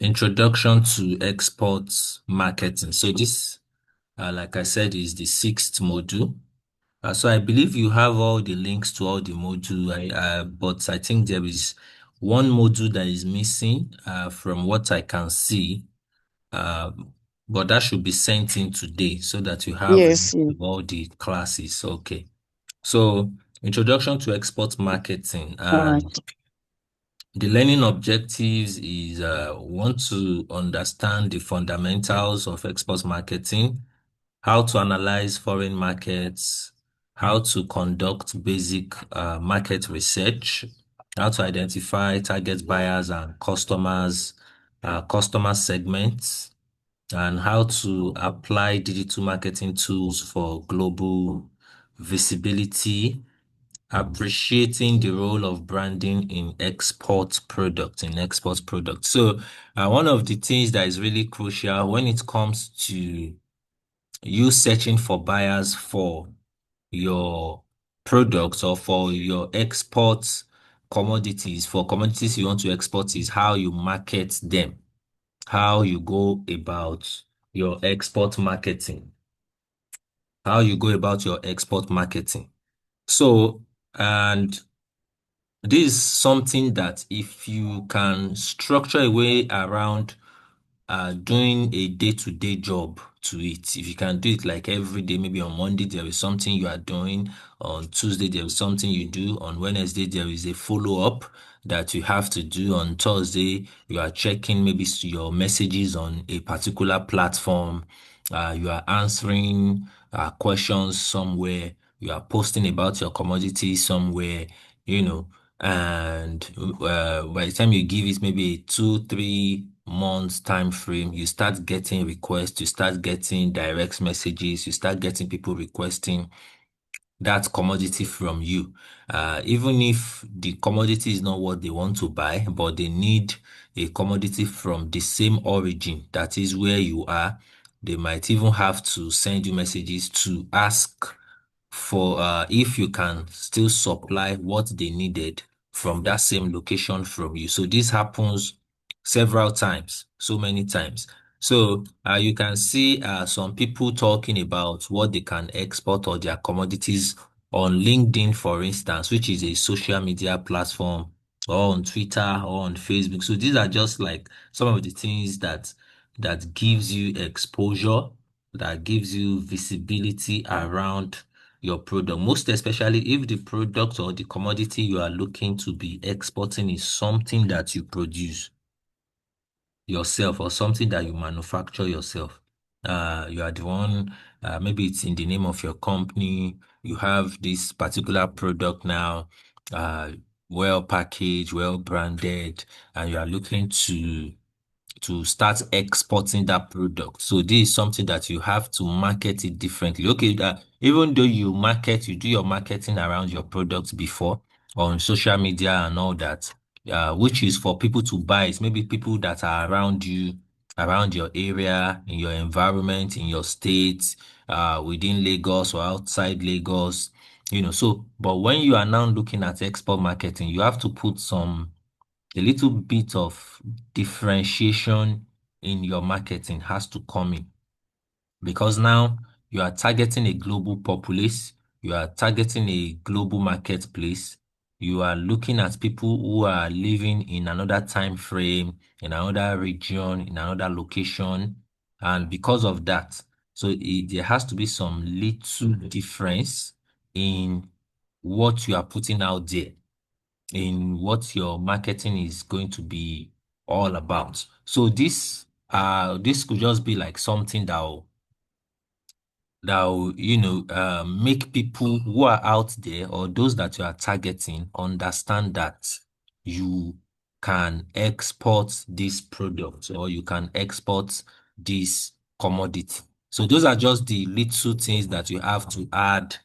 Introduction to export marketing. So this, like I said, is the sixth module. So I believe you have all the links to all the module. But I think there is one module that is missing, from what I can see. But that should be sent in today so that you have Yes, yes. all the classes. Okay. So introduction to export marketing. All right. The learning objectives is want to understand the fundamentals of export marketing, how to analyze foreign markets, how to conduct basic market research, how to identify target buyers and customers, customer segments, and how to apply digital marketing tools for global visibility, appreciating the role of branding in export products. So, one of the things that is really crucial when it comes to you searching for buyers for your products or for your export commodities, for commodities you want to export, is how you market them, how you go about your export marketing, how you go about your export marketing. So, and this is something that if you can structure a way around doing a day-to-day job to it. If you can do it like every day, maybe on Monday there is something you are doing, on Tuesday there is something you do, on Wednesday there is a follow-up that you have to do, on Thursday you are checking maybe your messages on a particular platform, you are answering questions somewhere, you are posting about your commodity somewhere, you know, and by the time you give it maybe a 2, 3 months time frame, you start getting requests, you start getting direct messages, you start getting people requesting that commodity from you. Even if the commodity is not what they want to buy, but they need a commodity from the same origin, that is where you are, they might even have to send you messages to ask for if you can still supply what they needed from that same location from you. So this happens several times, so many times. So you can see some people talking about what they can export or their commodities on LinkedIn, for instance, which is a social media platform, or on Twitter or on Facebook. So these are just like some of the things that gives you exposure, that gives you visibility around your product, most especially if the product or the commodity you are looking to be exporting is something that you produce yourself or something that you manufacture yourself. You are the one, maybe it's in the name of your company. You have this particular product now, uh, well packaged, well branded, and you are looking to start exporting that product. So this is something that you have to market it differently. Okay, that even though you do your marketing around your products before on social media and all that, which is for people to buy. It's maybe people that are around you, around your area, in your environment, in your state, within Lagos or outside Lagos. So, but when you are now looking at export marketing, you have to put a little bit of differentiation in your marketing has to come in, because now you are targeting a global populace, you are targeting a global marketplace, you are looking at people who are living in another time frame, in another region, in another location, and because of that, so there has to be some little difference in what you are putting out there, in what your marketing is going to be all about. So this could just be like something that will make people who are out there or those that you are targeting understand that you can export this product or you can export this commodity. So those are just the little things that you have to add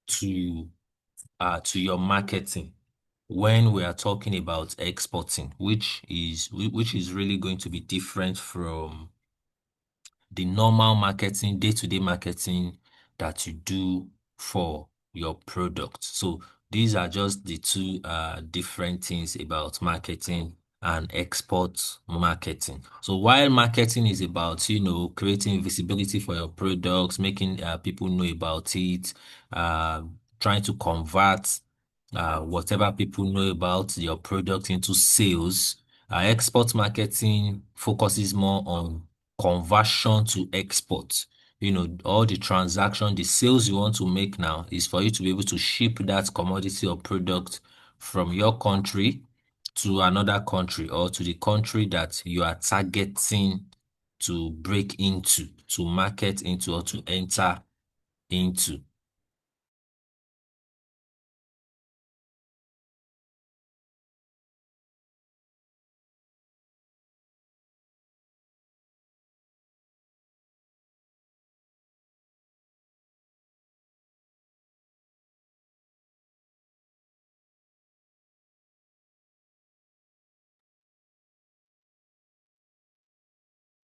to to your marketing when we are talking about exporting, which is really going to be different from the normal marketing, day-to-day marketing that you do for your product. So these are just the two different things about marketing and export marketing. So while marketing is about, creating visibility for your products, making people know about it, uh, trying to convert whatever people know about your product into sales, export marketing focuses more on conversion to export. All the transaction, the sales you want to make now is for you to be able to ship that commodity or product from your country to another country or to the country that you are targeting to break into, to market into, or to enter into.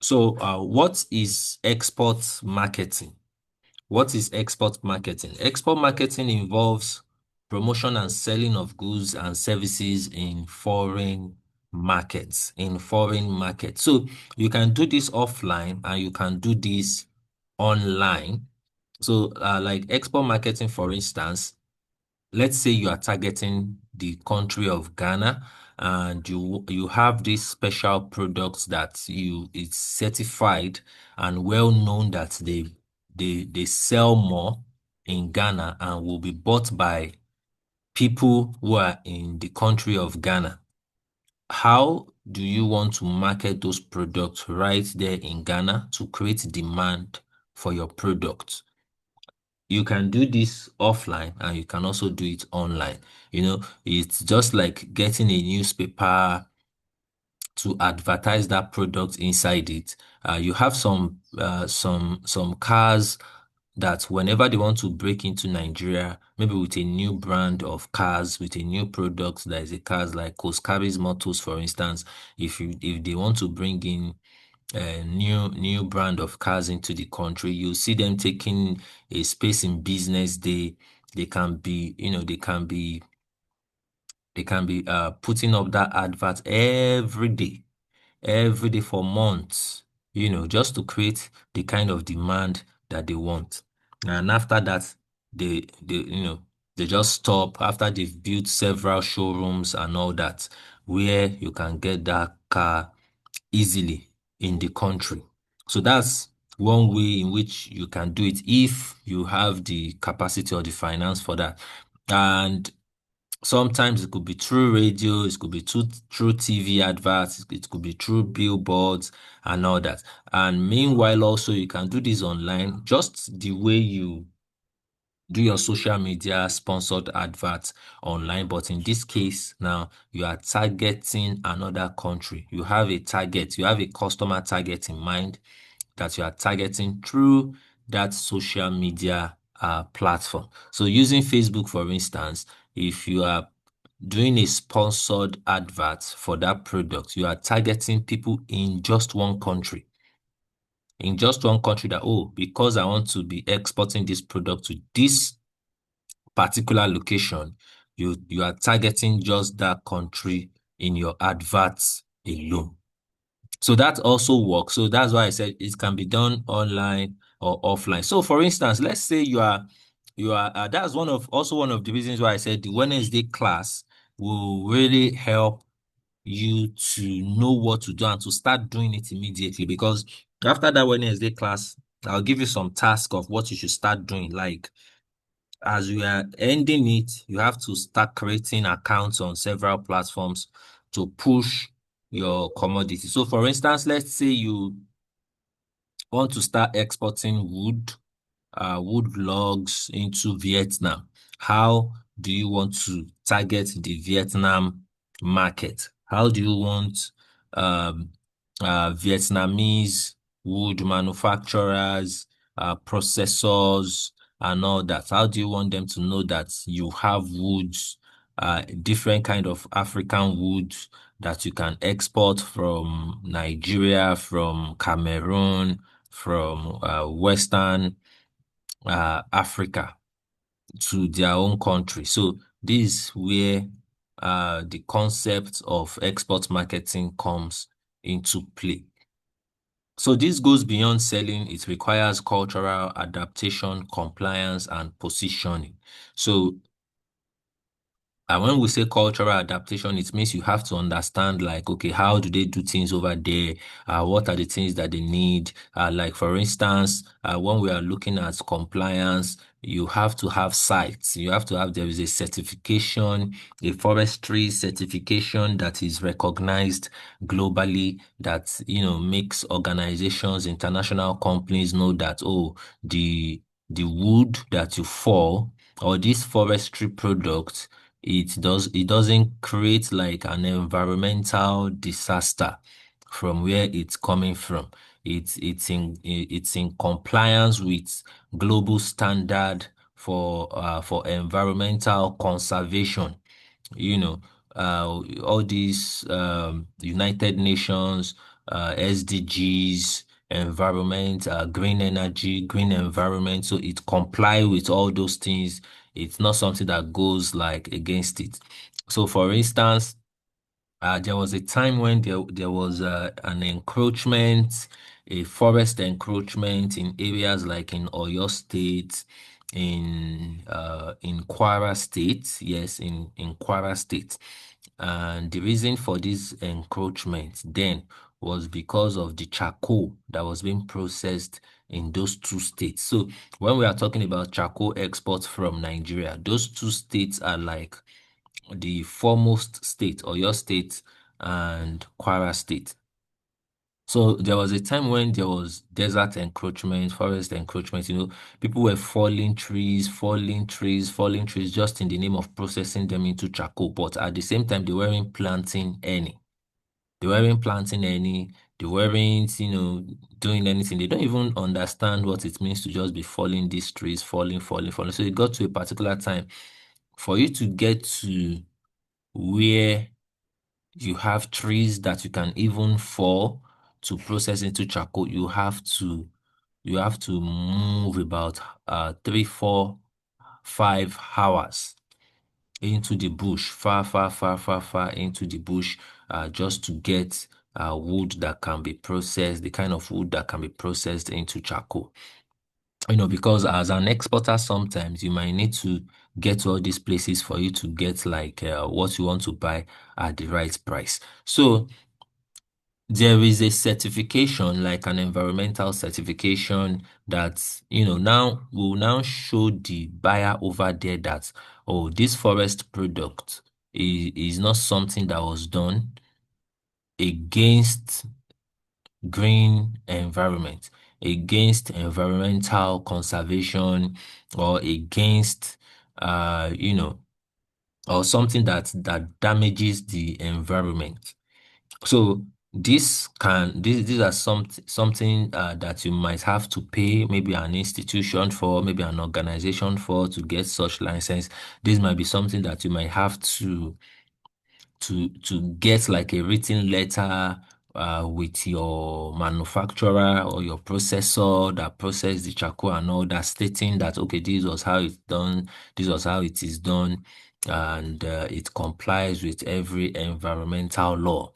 So, what is export marketing? What is export marketing? Export marketing involves promotion and selling of goods and services in foreign markets, So you can do this offline and you can do this online. So, like export marketing, for instance, let's say you are targeting the country of Ghana and you have this special products that it's certified and well known that they sell more in Ghana and will be bought by people who are in the country of Ghana. How do you want to market those products right there in Ghana to create demand for your product? You can do this offline and you can also do it online. It's just like getting a newspaper to advertise that product inside it. You have some cars that whenever they want to break into Nigeria, maybe with a new brand of cars, with a new product, that is a cars like Koskaris Motors, for instance, if they want to bring in a new brand of cars into the country, you see them taking a space in business. They can be, putting up that advert every day for months, just to create the kind of demand that they want. And after that, they just stop after they've built several showrooms and all that, where you can get that car easily in the country. So that's one way in which you can do it if you have the capacity or the finance for that. And sometimes it could be through radio, it could be through TV adverts, it could be through billboards and all that. And meanwhile, also you can do this online, just the way you do your social media sponsored adverts online. But in this case, now you are targeting another country. You have a target, you have a customer target in mind that you are targeting through that social media platform. So using Facebook, for instance, if you are doing a sponsored advert for that product, you are targeting people in just one country. In just one country that, oh, because I want to be exporting this product to this particular location, you are targeting just that country in your adverts alone. So that also works. So that's why I said it can be done online or offline. So for instance, let's say that's one of the reasons why I said the Wednesday class will really help you to know what to do and to start doing it immediately. Because after that Wednesday class, I'll give you some task of what you should start doing. Like as you are ending it, you have to start creating accounts on several platforms to push your commodity. So for instance, let's say you want to start exporting wood logs into Vietnam. How do you want to target the Vietnam market? How do you want um, Vietnamese wood manufacturers, processors, and all that? How do you want them to know that you have woods, different kind of African woods that you can export from Nigeria, from Cameroon, from Western Africa to their own country. So this is where the concept of export marketing comes into play. So this goes beyond selling. It requires cultural adaptation, compliance, and positioning. So and when we say cultural adaptation, it means you have to understand, like, okay, how do they do things over there? What are the things that they need? Like, for instance, when we are looking at compliance, you have to have sites. You have to have, there is a certification, a forestry certification that is recognized globally that, makes organizations, international companies know that, oh, the wood that you fall or these forestry products it doesn't create like an environmental disaster from where it's coming from. It's in compliance with global standard for environmental conservation. You know, all these United Nations, SDGs, environment, green energy, green environment. So it comply with all those things. It's not something that goes like against it. So for instance, there was a time when there was an encroachment, a forest encroachment in areas like in Oyo State, in Kwara State, yes, in Kwara State. And the reason for this encroachment then was because of the charcoal that was being processed in those two states. So when we are talking about charcoal exports from Nigeria, those two states are like the foremost state, Oyo State and Kwara State. So there was a time when there was desert encroachment, forest encroachment, people were falling trees, falling trees just in the name of processing them into charcoal. But at the same time, they weren't planting any. They weren't planting any. They weren't, doing anything. They don't even understand what it means to just be falling these trees, falling, falling, falling. So it got to a particular time for you to get to where you have trees that you can even fall to process into charcoal. You have to move about 3, 4, 5 hours into the bush, far, far, far, far, far into the bush, just to get wood that can be processed, the kind of wood that can be processed into charcoal. Because as an exporter, sometimes you might need to get to all these places for you to get like what you want to buy at the right price. So there is a certification, like an environmental certification that, now will now show the buyer over there that, oh, this forest product is not something that was done against green environment, against environmental conservation, or against, or something that damages the environment. So these are something that you might have to pay maybe an institution for, maybe an organization for to get such license. This might be something that you might have to get like a written letter with your manufacturer or your processor that process the charcoal and all that, stating that, okay, this was how it's done, this was how it is done, and it complies with every environmental law.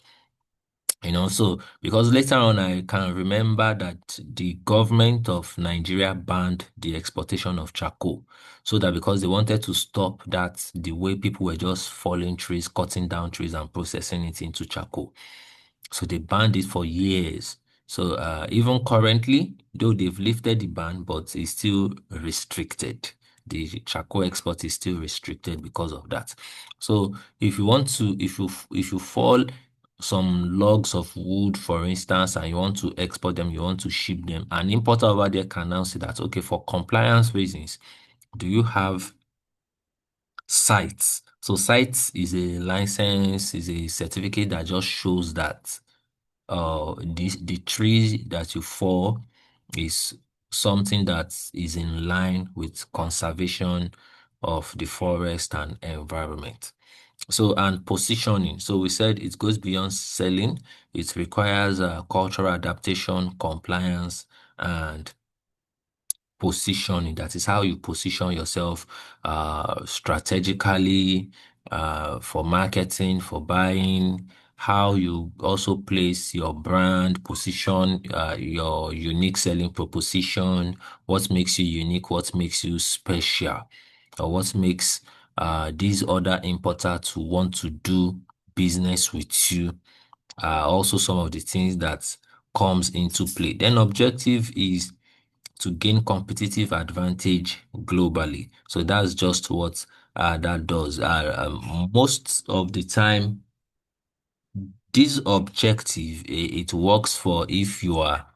So because later on I can remember that the government of Nigeria banned the exportation of charcoal. So that because they wanted to stop that, the way people were just falling trees, cutting down trees and processing it into charcoal. So they banned it for years. So even currently, though they've lifted the ban, but it's still restricted. The charcoal export is still restricted because of that. So if you want to, if you fall some logs of wood, for instance, and you want to export them, you want to ship them, an importer over there can now say that, okay, for compliance reasons, do you have sites? So sites is a license, is a certificate that just shows that the tree that you fall is something that is in line with conservation of the forest and environment. So, and positioning. So we said it goes beyond selling. It requires cultural adaptation, compliance, and positioning. That is how you position yourself strategically, for marketing, for buying, how you also place your brand, position, your unique selling proposition, what makes you unique, what makes you special, or what makes these other importer to want to do business with you, are also some of the things that comes into play. Then objective is to gain competitive advantage globally. So that's just what that does. Most of the time, this objective, it works for if you are,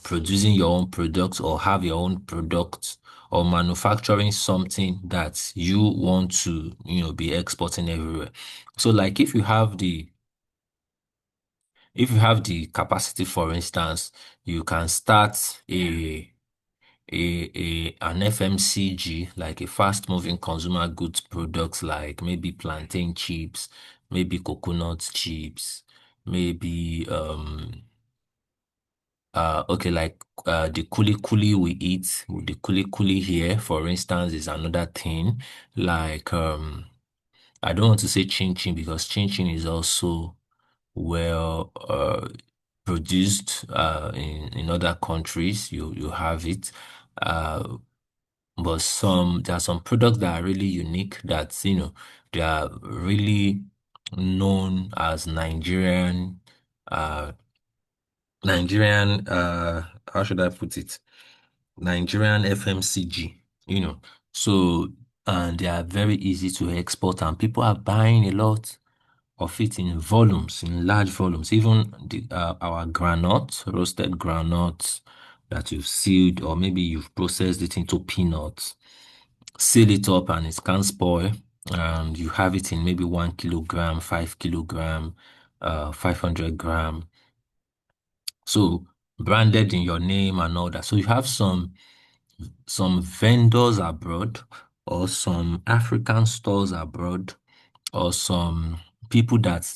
producing your own products or have your own products or manufacturing something that you want to, be exporting everywhere. So like if you have the capacity, for instance, you can start an FMCG, like a fast moving consumer goods products, like maybe plantain chips, maybe coconut chips, maybe okay, like the kuli kuli we eat, the kuli kuli here, for instance, is another thing. Like I don't want to say chin chin because chin chin is also well produced in other countries. You have it. Uh, but there are some products that are really unique that, they are really known as uh, how should I put it? Nigerian FMCG, you know. So, and they are very easy to export and people are buying a lot of it in volumes, in large volumes. Even our granite, roasted granite that you've sealed, or maybe you've processed it into peanuts, seal it up and it can't spoil. And you have it in maybe 1 kilogram, 5 kilogram, 500 gram. So branded in your name and all that. So you have some vendors abroad or some African stores abroad or some people that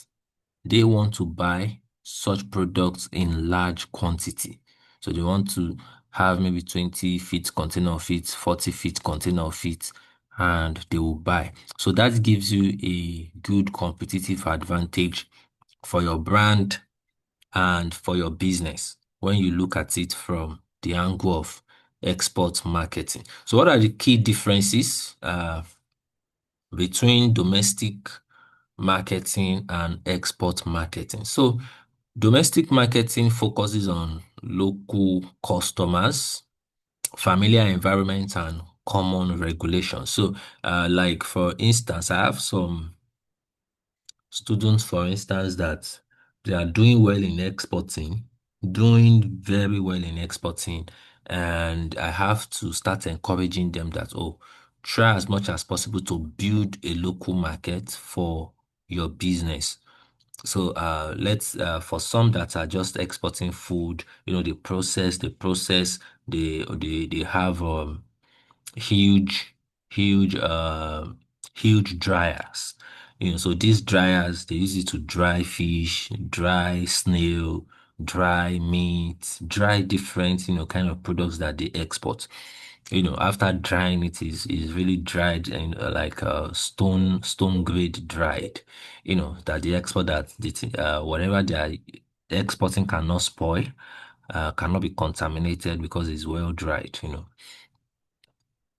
they want to buy such products in large quantity. So they want to have maybe 20 feet container of it, 40 feet container of it, and they will buy. So that gives you a good competitive advantage for your brand and for your business when you look at it from the angle of export marketing. So what are the key differences between domestic marketing and export marketing? So domestic marketing focuses on local customers, familiar environment, and common regulations. So, like for instance, I have some students, for instance, that they are doing well in exporting, doing very well in exporting, and I have to start encouraging them that, oh, try as much as possible to build a local market for your business. So let's for some that are just exporting food, they have huge, huge, huge dryers. So these dryers, they use it to dry fish, dry snail, dry meat, dry different, kind of products that they export. After drying it is really dried and like stone grade dried. That the export that whatever they are exporting cannot spoil, cannot be contaminated because it's well dried.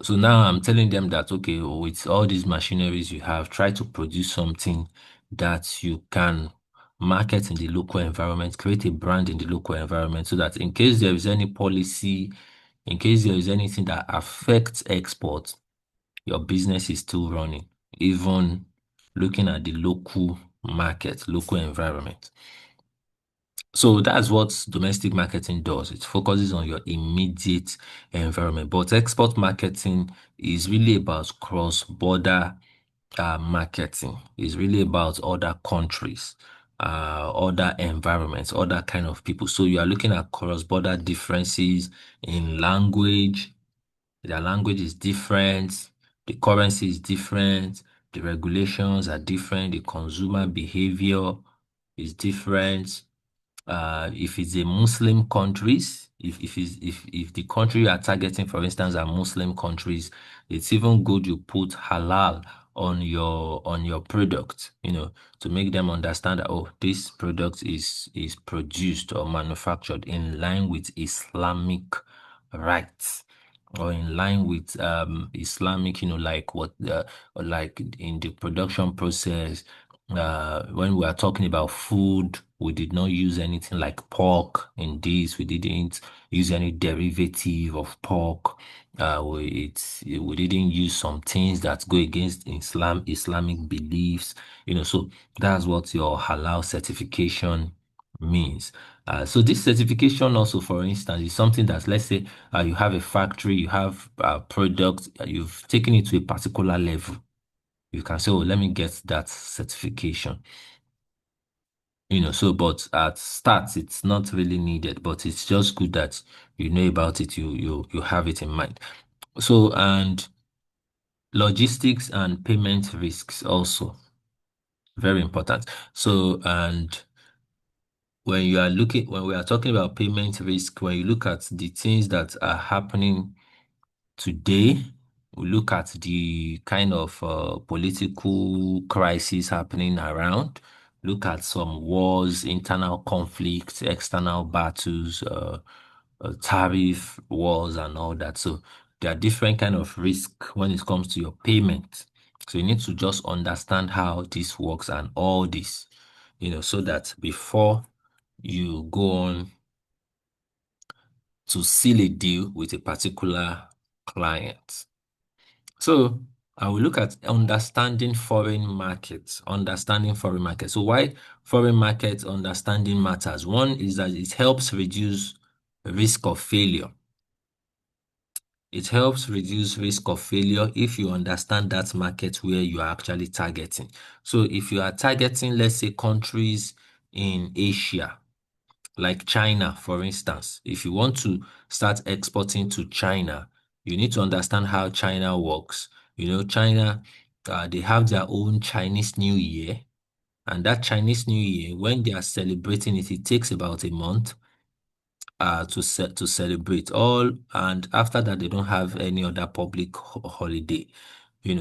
So now I'm telling them that, okay, with all these machineries you have, try to produce something that you can market in the local environment, create a brand in the local environment so that in case there is any policy, in case there is anything that affects export, your business is still running, even looking at the local market, local environment. So that's what domestic marketing does. It focuses on your immediate environment. But export marketing is really about cross-border marketing. It's really about other countries, other environments, other kind of people. So you are looking at cross-border differences in language. Their language is different. The currency is different. The regulations are different. The consumer behavior is different. If it's a Muslim countries, if the country you are targeting, for instance, are Muslim countries, it's even good you put halal on your product, to make them understand that, oh, this product is produced or manufactured in line with Islamic rights, or in line with Islamic, like what like in the production process. When we are talking about food, we did not use anything like pork in this. We didn't use any derivative of pork. We didn't use some things that go against Islamic beliefs. So that's what your halal certification means. So this certification also, for instance, is something that, let's say, you have a factory, you have products, you've taken it to a particular level. You can say, oh, let me get that certification. So, but at start, it's not really needed, but it's just good that you know about it, you have it in mind. So, and logistics and payment risks also very important. So, and when we are talking about payment risk, when you look at the things that are happening today, we look at the kind of political crisis happening around, look at some wars, internal conflicts, external battles, tariff wars and all that. So there are different kind of risk when it comes to your payment. So you need to just understand how this works and all this, so that before you go on to seal a deal with a particular client. So I will look at understanding foreign markets, understanding foreign markets. So why foreign markets understanding matters? One is that it helps reduce risk of failure. It helps reduce risk of failure if you understand that market where you are actually targeting. So if you are targeting, let's say, countries in Asia, like China, for instance, if you want to start exporting to China, you need to understand how China works. China, they have their own Chinese New Year, and that Chinese New Year, when they are celebrating it, it takes about a month to celebrate all, and after that they don't have any other public holiday.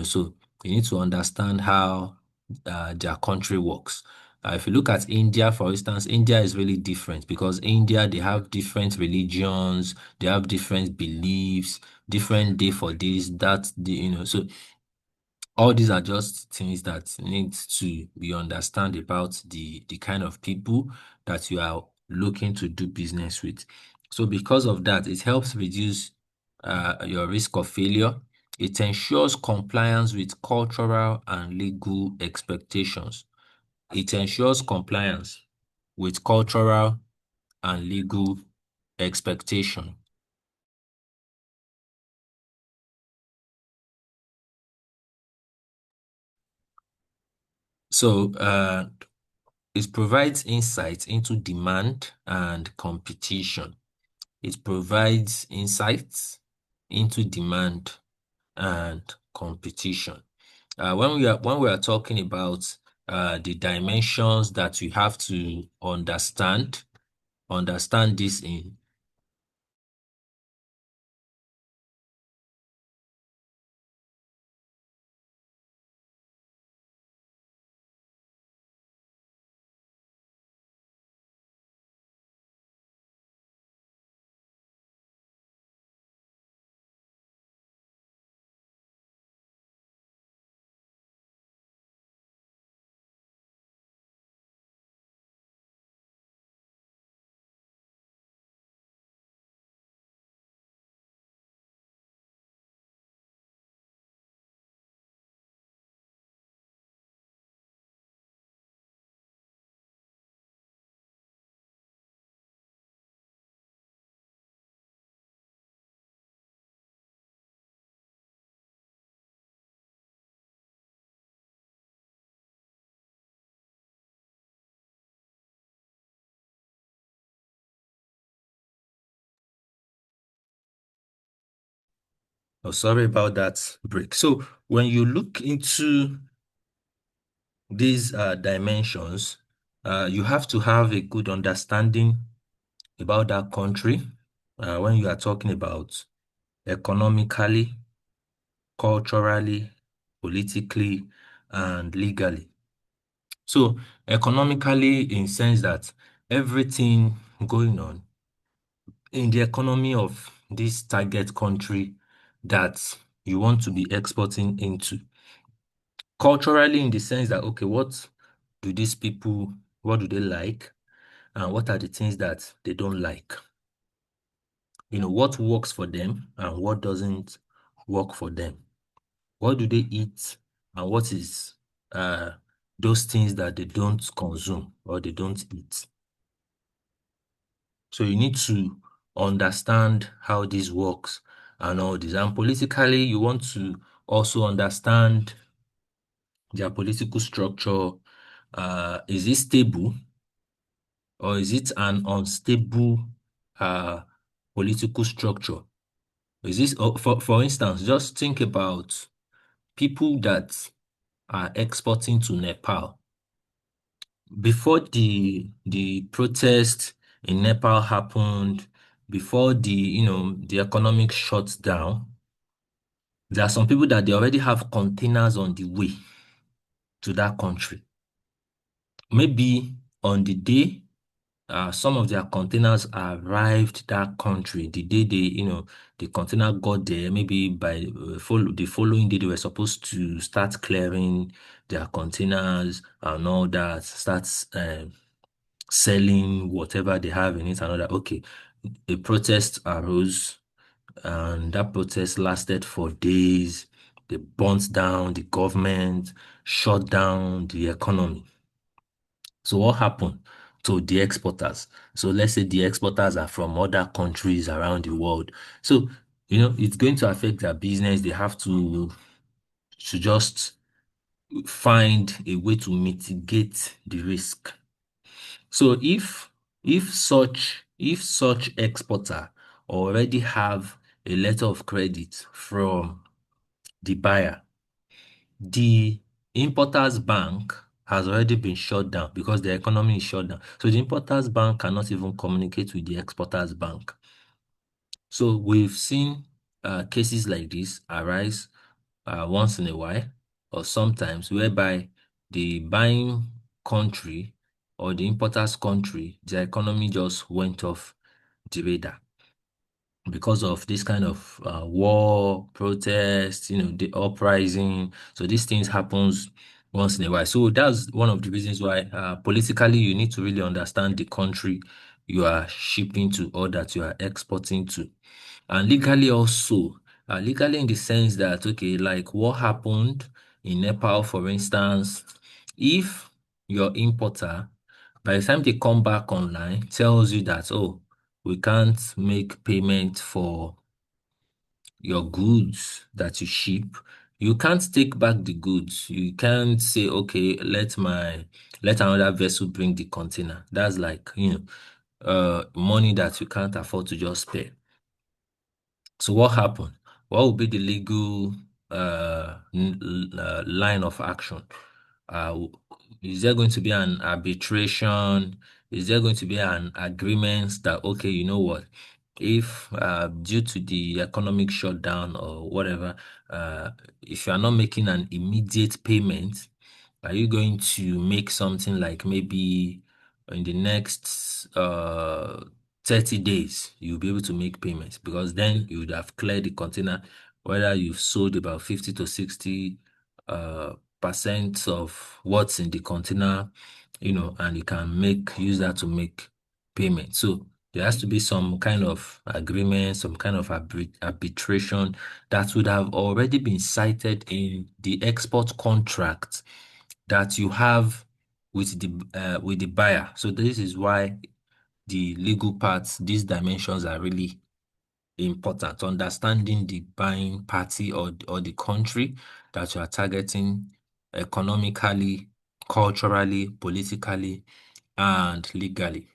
So you need to understand how their country works. If you look at India, for instance, India is really different because India, they have different religions, they have different beliefs, different day for this, that, so all these are just things that need to be understand about the kind of people that you are looking to do business with. So because of that, it helps reduce your risk of failure. It ensures compliance with cultural and legal expectations. It ensures compliance with cultural and legal expectation. So it provides insight into demand and competition. It provides insights into demand and competition. When we are talking about the dimensions that you have to understand this in. Oh, sorry about that break. So when you look into these dimensions, you have to have a good understanding about that country when you are talking about economically, culturally, politically, and legally. So economically, in sense that everything going on in the economy of this target country that you want to be exporting into. Culturally, in the sense that, okay, do these people, what do they like? And what are the things that they don't like? What works for them and what doesn't work for them? What do they eat and what is uh those things that they don't consume or they don't eat? So you need to understand how this works and all this. And politically, you want to also understand their political structure. Is it stable or is it an unstable uh, political structure? Is this, for instance, just think about people that are exporting to Nepal. Before the protest in Nepal happened, before the economic shutdown, there are some people that they already have containers on the way to that country. Maybe on the day some of their containers arrived that country, the day the container got there, maybe by the following day they were supposed to start clearing their containers and all that, start selling whatever they have in it and all that. Okay, a protest arose and that protest lasted for days. They burnt down the government, shut down the economy. So what happened to the exporters? So let's say the exporters are from other countries around the world. So, it's going to affect their business. They have to just find a way to mitigate the risk. So if such exporter already have a letter of credit from the buyer, the importer's bank has already been shut down because the economy is shut down. So the importer's bank cannot even communicate with the exporter's bank. So we've seen cases like this arise once in a while or sometimes whereby the buying country or the importer's country, their economy just went off the radar because of this kind of war, protest, the uprising. So these things happens once in a while. So that's one of the reasons why politically you need to really understand the country you are shipping to or that you are exporting to. And legally also, legally in the sense that, okay, like what happened in Nepal, for instance, if your importer, by the time they come back online, tells you that, oh, we can't make payment for your goods that you ship, you can't take back the goods. You can't say, okay, let another vessel bring the container. That's like, money that you can't afford to just pay. So what happened? What would be the legal line of action? Uh, is there going to be an arbitration? Is there going to be an agreement that, okay, you know what? If due to the economic shutdown or whatever, uh, if you are not making an immediate payment, are you going to make something like maybe in the next 30 days, you'll be able to make payments because then you would have cleared the container, whether you've sold about 50 to 60 percent of what's in the container, and you can use that to make payment. So there has to be some kind of agreement, some kind of arbitration that would have already been cited in the export contract that you have with the buyer. So this is why the legal parts, these dimensions are really important. Understanding the buying party or the country that you are targeting economically, culturally, politically, and legally.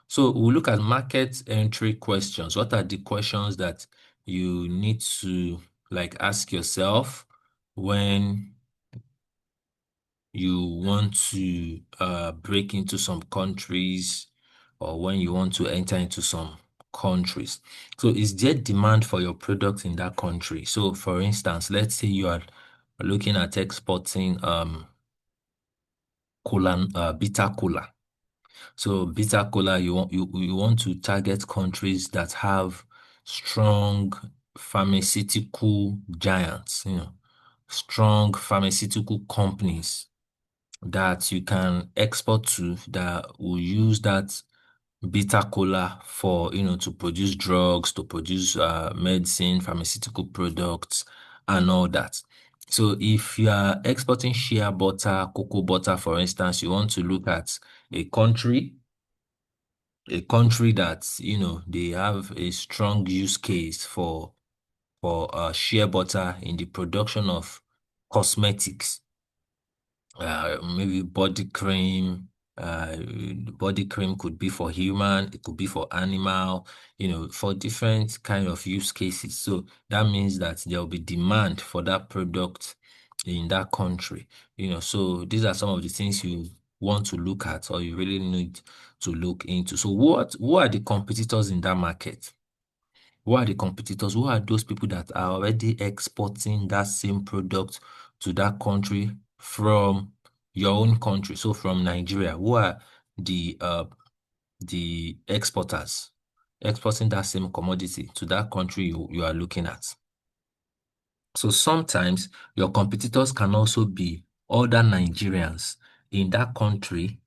So we'll look at market entry questions. What are the questions that you need to ask yourself when you want to break into some countries or when you want to enter into some countries? So is there demand for your product in that country? So for instance, let's say you are looking at exporting bitter cola. So bitter cola, you want to target countries that have strong pharmaceutical giants, strong pharmaceutical companies that you can export to that will use that bitter cola for, to produce drugs, to produce medicine, pharmaceutical products, and all that. So if you are exporting shea butter, cocoa butter, for instance, you want to look at a country, a country that, they have a strong use case for shea butter in the production of cosmetics, maybe body cream. Body cream could be for human, it could be for animal, for different kind of use cases. So that means that there will be demand for that product in that country. So these are some of the things you want to look at or you really need to look into. So who are the competitors in that market? Who are the competitors? Who are those people that are already exporting that same product to that country from your own country? So from Nigeria, who are the uh the exporters exporting that same commodity to that country you are looking at? So sometimes your competitors can also be other Nigerians in that country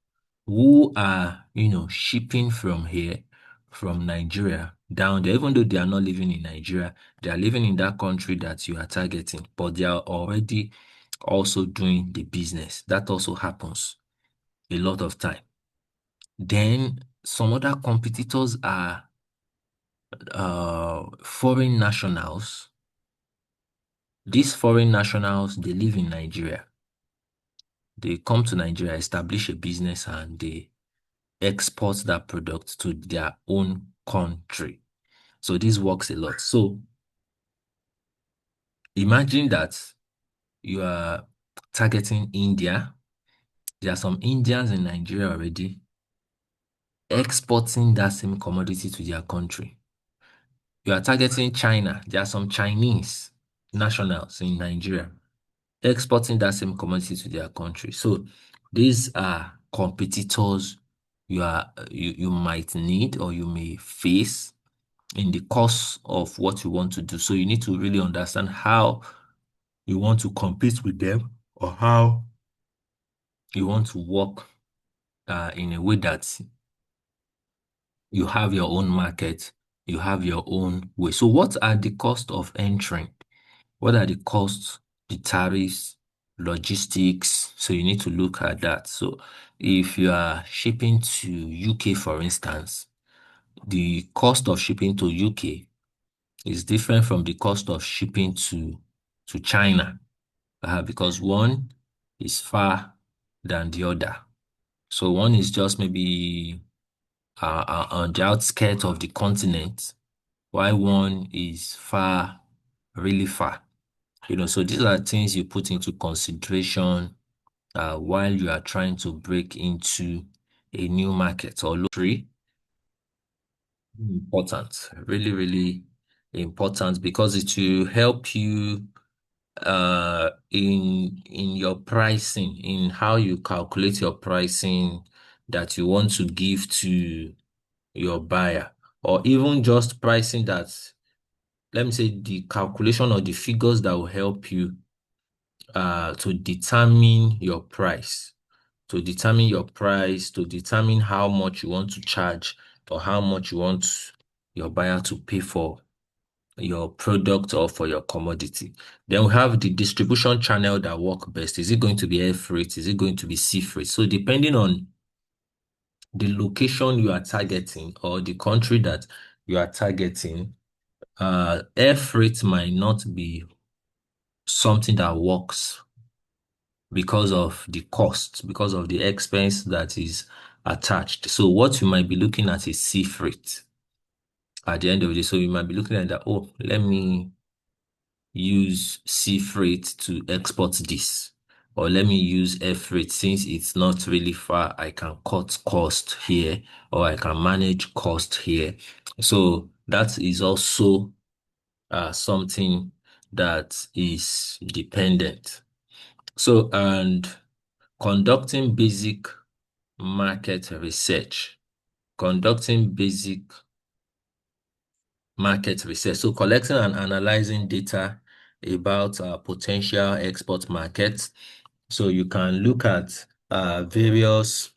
who are, shipping from here, from Nigeria down there, even though they are not living in Nigeria, they are living in that country that you are targeting, but they are already also doing the business. That also happens a lot of time. Then some other competitors are foreign nationals. These foreign nationals, they live in Nigeria. They come to Nigeria, establish a business, and they export that product to their own country. So this works a lot. So imagine that you are targeting India. There are some Indians in Nigeria already exporting that same commodity to their country. You are targeting China. There are some Chinese nationals in Nigeria exporting that same commodity to their country. So these are competitors you might need or you may face in the course of what you want to do. So you need to really understand how you want to compete with them or how you want to work in a way that you have your own market, you have your own way. So what are the costs of entering? What are the costs, the tariffs, logistics? So you need to look at that. So if you are shipping to UK, for instance, the cost of shipping to UK is different from the cost of shipping to China, because one is far than the other. So one is just maybe on the outskirts of the continent, while one is far, really far. So these are things you put into consideration while you are trying to break into a new market or lottery. Important, really, really important because it will help you in your pricing, in how you calculate your pricing that you want to give to your buyer, or even just pricing that, let me say, the calculation or the figures that will help you to determine your price, to determine how much you want to charge or how much you want your buyer to pay for your product or for your commodity. Then we have the distribution channel that work best. Is it going to be air freight? Is it going to be sea freight? So depending on the location you are targeting or the country that you are targeting, air freight might not be something that works because of the cost, because of the expense that is attached. So what you might be looking at is sea freight at the end of the day. So you might be looking at that, oh, let me use sea freight to export this. Or let me use air freight since it's not really far. I can cut cost here or I can manage cost here. So that is also something that is dependent. So, and conducting basic market research, conducting basic market research. So collecting and analyzing data about potential export markets. So you can look at various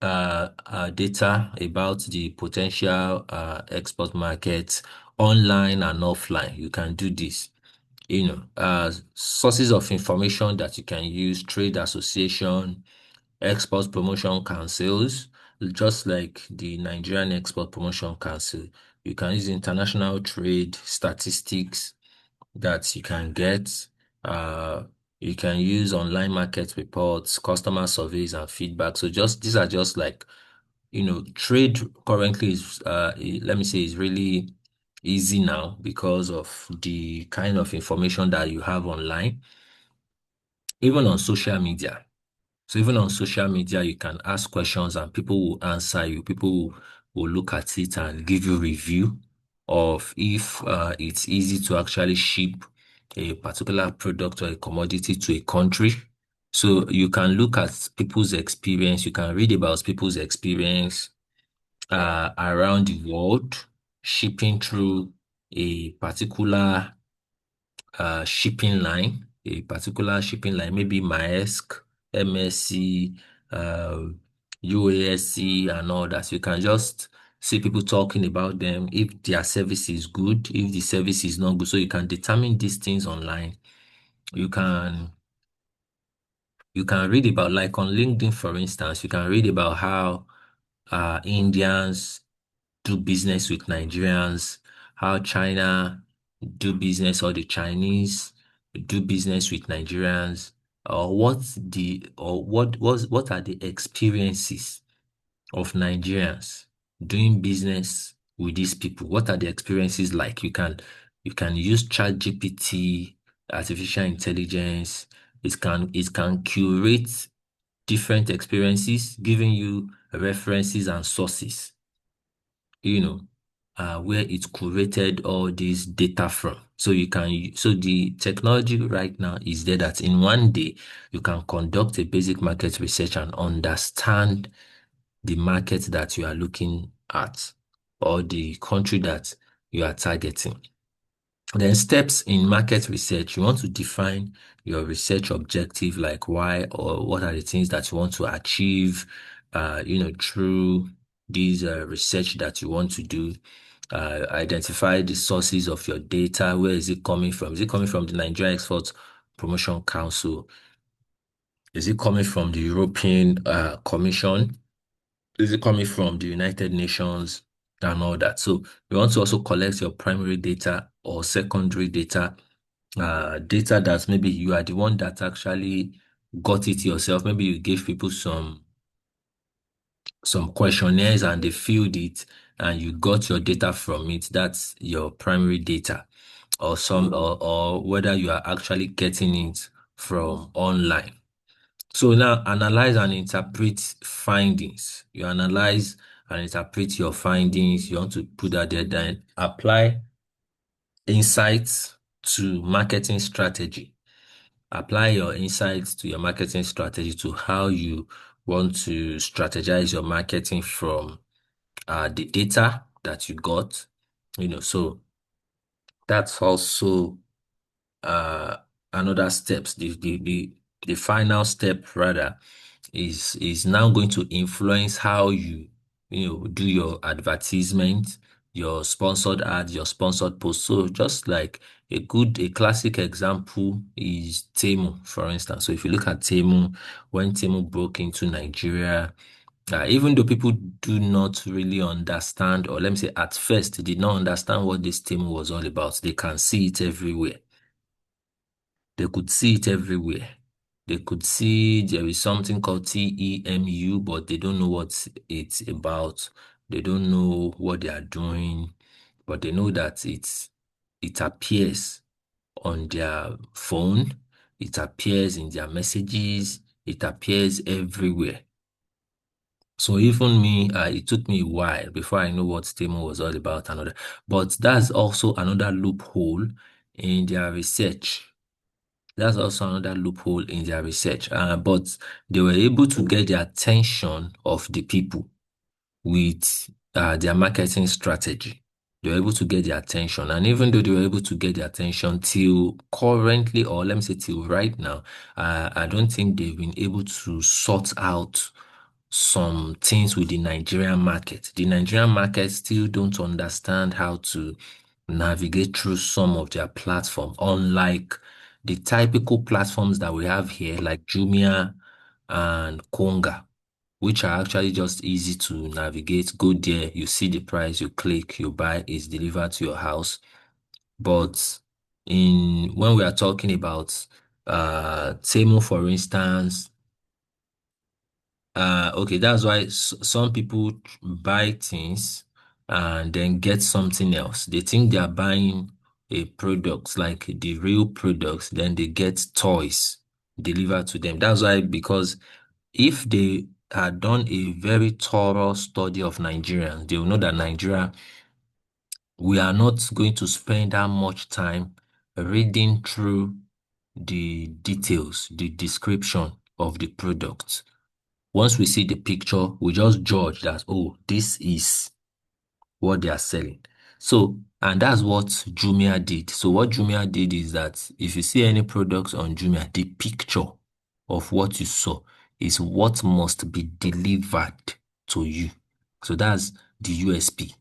data about the potential export markets online and offline. You can do this. Sources of information that you can use, trade association, export promotion councils, just like the Nigerian Export Promotion Council. You can use international trade statistics that you can get. Uh, you can use online market reports, customer surveys, and feedback. So just these are just like, trade currently is, let me say, is really easy now because of the kind of information that you have online, even on social media. So even on social media, you can ask questions and people will answer you. People will look at it and give you review of if it's easy to actually ship a particular product or a commodity to a country. So you can look at people's experience. You can read about people's experience around the world shipping through a particular shipping line, maybe Maersk, MSC, UASC, and all that. So you can just see people talking about them, if their service is good, if the service is not good. So you can determine these things online. You can you can read about, like on LinkedIn, for instance, you can read about how Indians do business with Nigerians, how China do business, or the Chinese do business with Nigerians, or what are the experiences of Nigerians doing business with these people? What are the experiences like? You can use ChatGPT, artificial intelligence. It can curate different experiences, giving you references and sources, you know, where it curated all this data from. So the technology right now is there that in one day you can conduct a basic market research and understand the market that you are looking at or the country that you are targeting. Then steps in market research, you want to define your research objective, like why or what are the things that you want to achieve, through these research that you want to do. Identify the sources of your data. Where is it coming from? Is it coming from the Nigeria Export Promotion Council? Is it coming from the European Commission? Is it coming from the United Nations and all that? So you want to also collect your primary data or secondary data, data that maybe you are the one that actually got it yourself. Maybe you gave people some questionnaires and they filled it and you got your data from it. That's your primary data. Or whether you are actually getting it from online. So now analyze and interpret findings. You analyze and interpret your findings. You want to put that there, then apply insights to marketing strategy. Apply your insights to your marketing strategy, to how you want to strategize your marketing from the data that you got. So that's also uh, another steps. The final step rather is now going to influence how you do your advertisement, your sponsored ads, your sponsored posts. So just like a classic example is Temu, for instance. So if you look at Temu, when Temu broke into Nigeria, even though people do not really understand, or let me say at first, they did not understand what this Temu was all about. They can see it everywhere. They could see it everywhere. They could see there is something called TEMU, but they don't know what it's about. They don't know what they are doing, but they know that it appears on their phone, it appears in their messages, it appears everywhere. So even me, it took me a while before I know what Temu was all about and all that. But that's also another loophole in their research. That's also another loophole in their research. But they were able to get the attention of the people with their marketing strategy. They were able to get their attention. And even though they were able to get their attention till currently, or let me say till right now, I don't think they've been able to sort out some things with the Nigerian market. The Nigerian market still don't understand how to navigate through some of their platform, unlike the typical platforms that we have here, like Jumia and Konga, which are actually just easy to navigate. Go there, you see the price, you click, you buy, it's delivered to your house. But in when we are talking about Temu, for instance, okay, that's why some people buy things and then get something else. They think they are buying a product, like the real products, then they get toys delivered to them. That's why, because if they had done a very thorough study of Nigerians, they will know that Nigeria, we are not going to spend that much time reading through the details, the description of the product. Once we see the picture, we just judge that, oh, this is what they are selling. So, and that's what Jumia did. So what Jumia did is that if you see any products on Jumia, the picture of what you saw is what must be delivered to you. So that's the USP.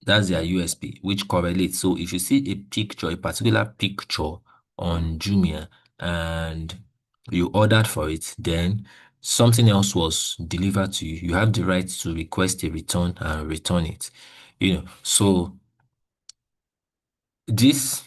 That's their USP, which correlates. So if you see a picture, a particular picture on Jumia, and you ordered for it, then something else was delivered to you, you have the right to request a return and return it. So this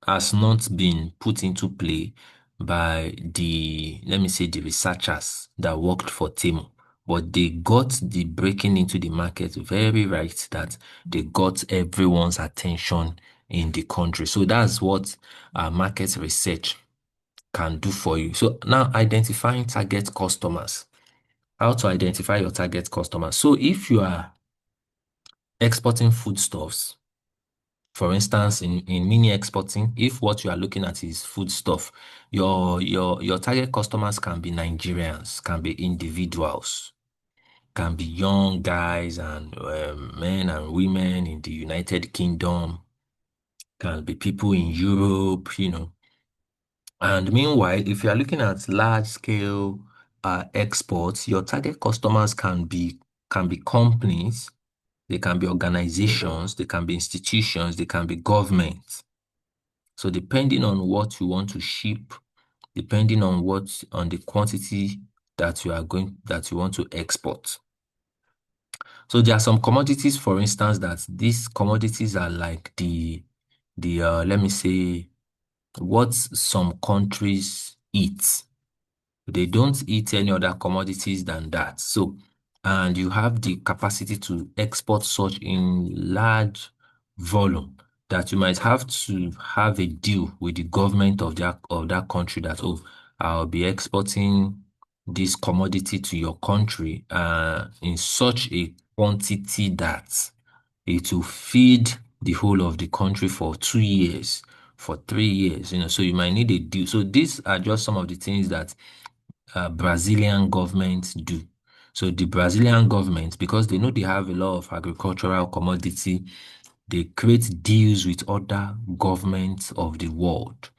has not been put into play by the, let me say, the researchers that worked for Temu. But they got the breaking into the market very right, that they got everyone's attention in the country. So that's what market research can do for you. So now identifying target customers. How to identify your target customers. So if you are exporting foodstuffs, for instance, in mini exporting, if what you are looking at is food stuff, your target customers can be Nigerians, can be individuals, can be young guys and men and women in the United Kingdom, can be people in Europe. And meanwhile, if you are looking at large scale exports, your target customers can be companies, they can be organizations, they can be institutions, they can be governments. So depending on what you want to ship, depending on the quantity that you want to export. So there are some commodities, for instance, that these commodities are like the let me say, what some countries eat. They don't eat any other commodities than that. So, and you have the capacity to export such in large volume that you might have to have a deal with the government of that country that, oh, I'll be exporting this commodity to your country in such a quantity that it will feed the whole of the country for 2 years, for 3 years. So you might need a deal. So these are just some of the things that Brazilian government do. So the Brazilian government, because they know they have a lot of agricultural commodity, they create deals with other governments of the world.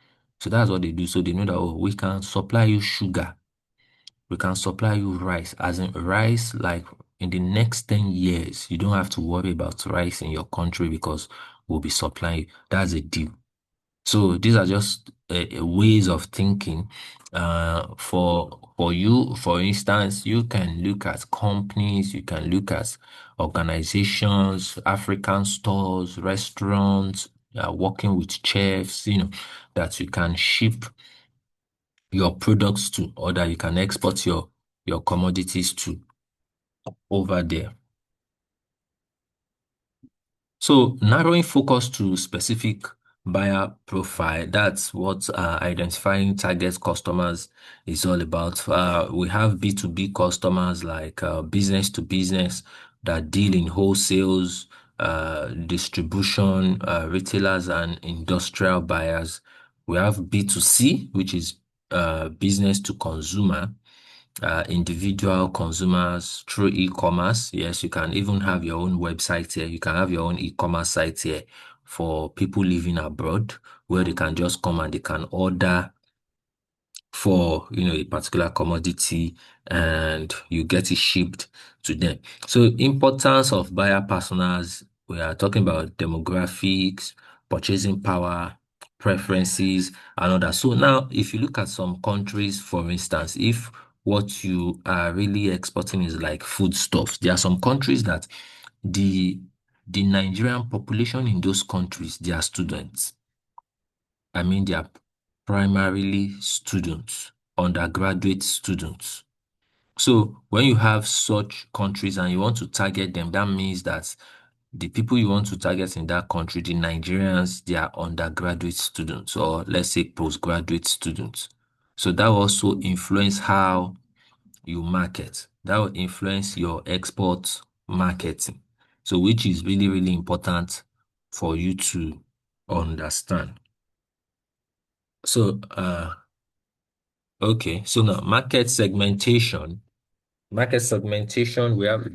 So that's what they do. So they know that, oh, we can supply you sugar, we can supply you rice, as in rice, like in the next 10 years, you don't have to worry about rice in your country because we'll be supplying you. That's a deal. So these are just ways of thinking. For you, for instance, you can look at companies, you can look at organizations, African stores, restaurants, working with chefs, that you can ship your products to, or that you can export your commodities to over there. So narrowing focus to specific buyer profile, that's what identifying target customers is all about. We have B2B customers, like business to business, that deal in wholesales, distribution, retailers and industrial buyers. We have B2C, which is business to consumer, individual consumers through e-commerce. Yes, you can even have your own website here. You can have your own e-commerce site here for people living abroad where they can just come and they can order for a particular commodity and you get it shipped to them. So importance of buyer personas, we are talking about demographics, purchasing power, preferences, and all that. So now if you look at some countries, for instance, if what you are really exporting is like foodstuffs, there are some countries that the the Nigerian population in those countries, they are students. I mean, they are primarily students, undergraduate students. So when you have such countries and you want to target them, that means that the people you want to target in that country, the Nigerians, they are undergraduate students or let's say postgraduate students. So that will also influence how you market. That will influence your export marketing. So which is really, really important for you to understand. So, okay. So now market segmentation. Market segmentation, we have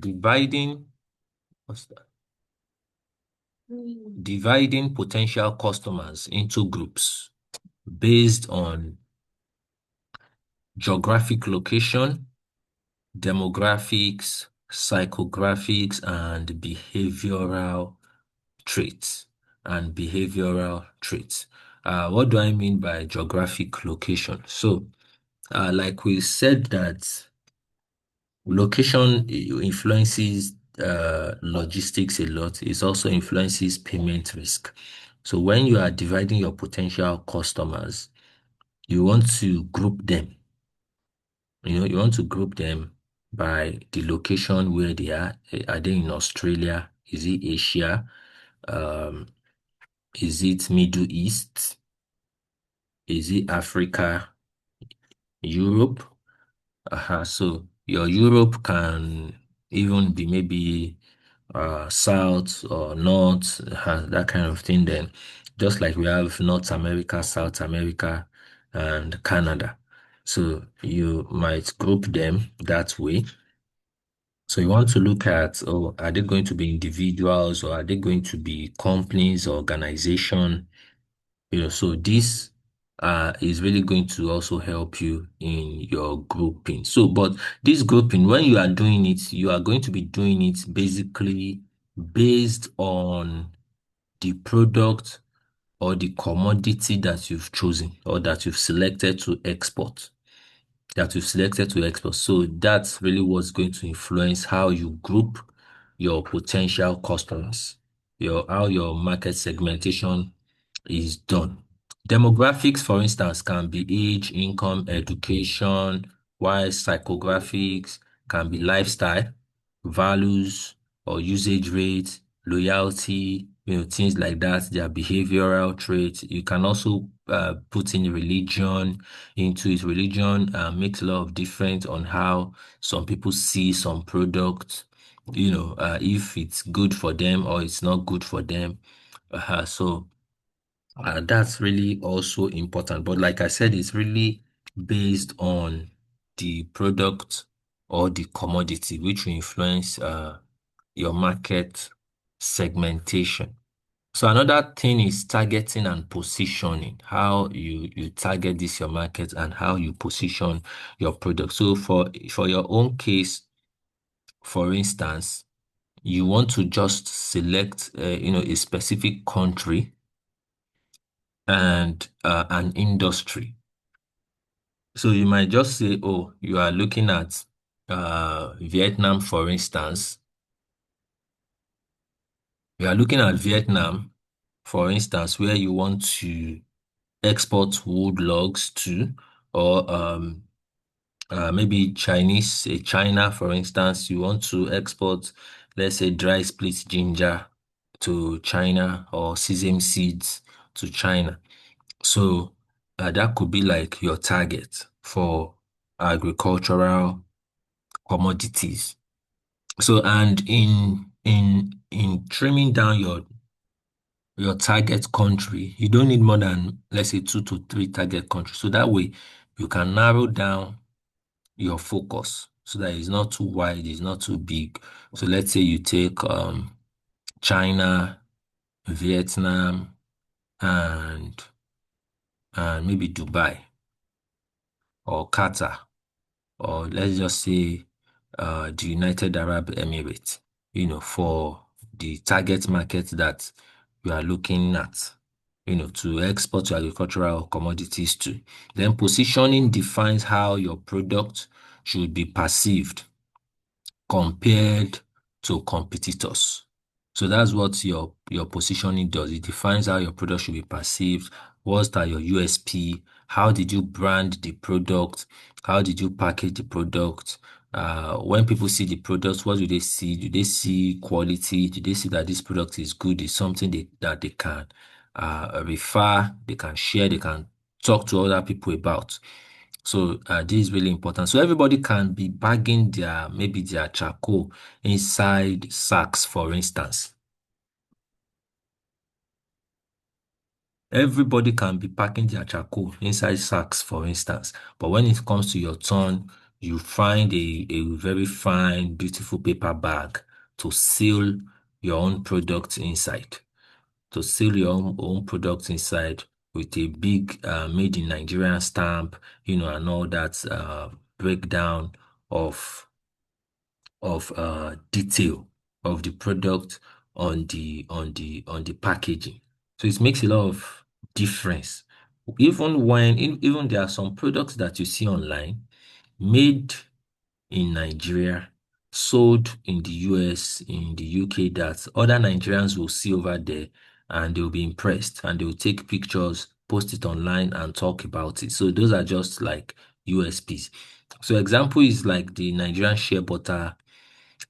what's that? Dividing potential customers into groups based on geographic location, demographics, psychographics, and behavioral traits. What do I mean by geographic location? So, like we said that location influences logistics a lot. It also influences payment risk. So when you are dividing your potential customers, you want to group them. You want to group them by the location where they are. Are they in Australia? Is it Asia? Um, is it Middle East? Is it Africa? Europe? So your Europe can even be maybe south or north, that kind of thing. Then, just like we have North America, South America, and Canada. So you might group them that way. So you want to look at, oh, are they going to be individuals or are they going to be companies or organization? So this is really going to also help you in your grouping. So, but this grouping, when you are doing it, you are going to be doing it basically based on the product or the commodity that you've chosen or that you've selected to export. So that's really what's going to influence how you group your potential customers, how your market segmentation is done. Demographics, for instance, can be age, income, education, while psychographics can be lifestyle, values, or usage rate, loyalty, things like that. They are behavioral traits. You can also put in religion into it. Religion makes a lot of difference on how some people see some products, if it's good for them or it's not good for them. So that's really also important. But like I said, it's really based on the product or the commodity, which will influence your market segmentation. So another thing is targeting and positioning, how you target this your market and how you position your product. So for your own case, for instance, you want to just select a specific country and an industry. So you might just say, oh, you are looking at Vietnam, for instance. You are looking at Vietnam, for instance, where you want to export wood logs to, or maybe China, for instance, you want to export, let's say, dry split ginger to China or sesame seeds to China. So that could be like your target for agricultural commodities. So and in trimming down your target country. You don't need more than, let's say, two to three target countries. So that way you can narrow down your focus so that it's not too wide, it's not too big. So let's say you take China, Vietnam, and maybe Dubai or Qatar, or let's just say the United Arab Emirates, for the target market that you are looking at, to export your agricultural commodities to. Then positioning defines how your product should be perceived compared to competitors. So that's what your positioning does. It defines how your product should be perceived. What are your USP? How did you brand the product? How did you package the product? When people see the product, what do they see? Do they see quality? Do they see that this product is good? It's something that they can refer, they can share, they can talk to other people about. So this is really important. So everybody can be bagging maybe their charcoal inside sacks, for instance. Everybody can be packing their charcoal inside sacks, for instance. But when it comes to your turn, you find a very fine, beautiful paper bag to seal your own product inside. To seal your own product inside with a big made in Nigerian stamp, and all that breakdown of detail of the product on the packaging. So it makes a lot of difference. Even there are some products that you see online made in Nigeria, sold in the US, in the UK, that other Nigerians will see over there and they'll be impressed and they'll take pictures, post it online and talk about it. So those are just like USPs. So example is like the Nigerian shea butter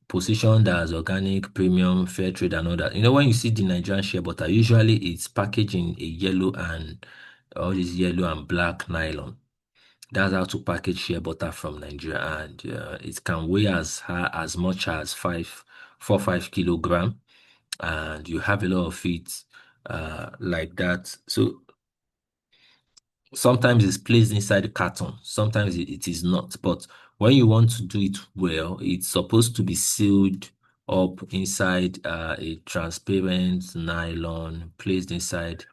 positioned as organic, premium, fair trade, and all that. When you see the Nigerian shea butter, usually it's packaged in a yellow and all this yellow and black nylon. That's how to package shea butter from Nigeria, and it can weigh as much as 5 kilogram, and you have a lot of it like that. So sometimes it's placed inside the carton, sometimes it is not. But when you want to do it well, it's supposed to be sealed up inside a transparent nylon, placed inside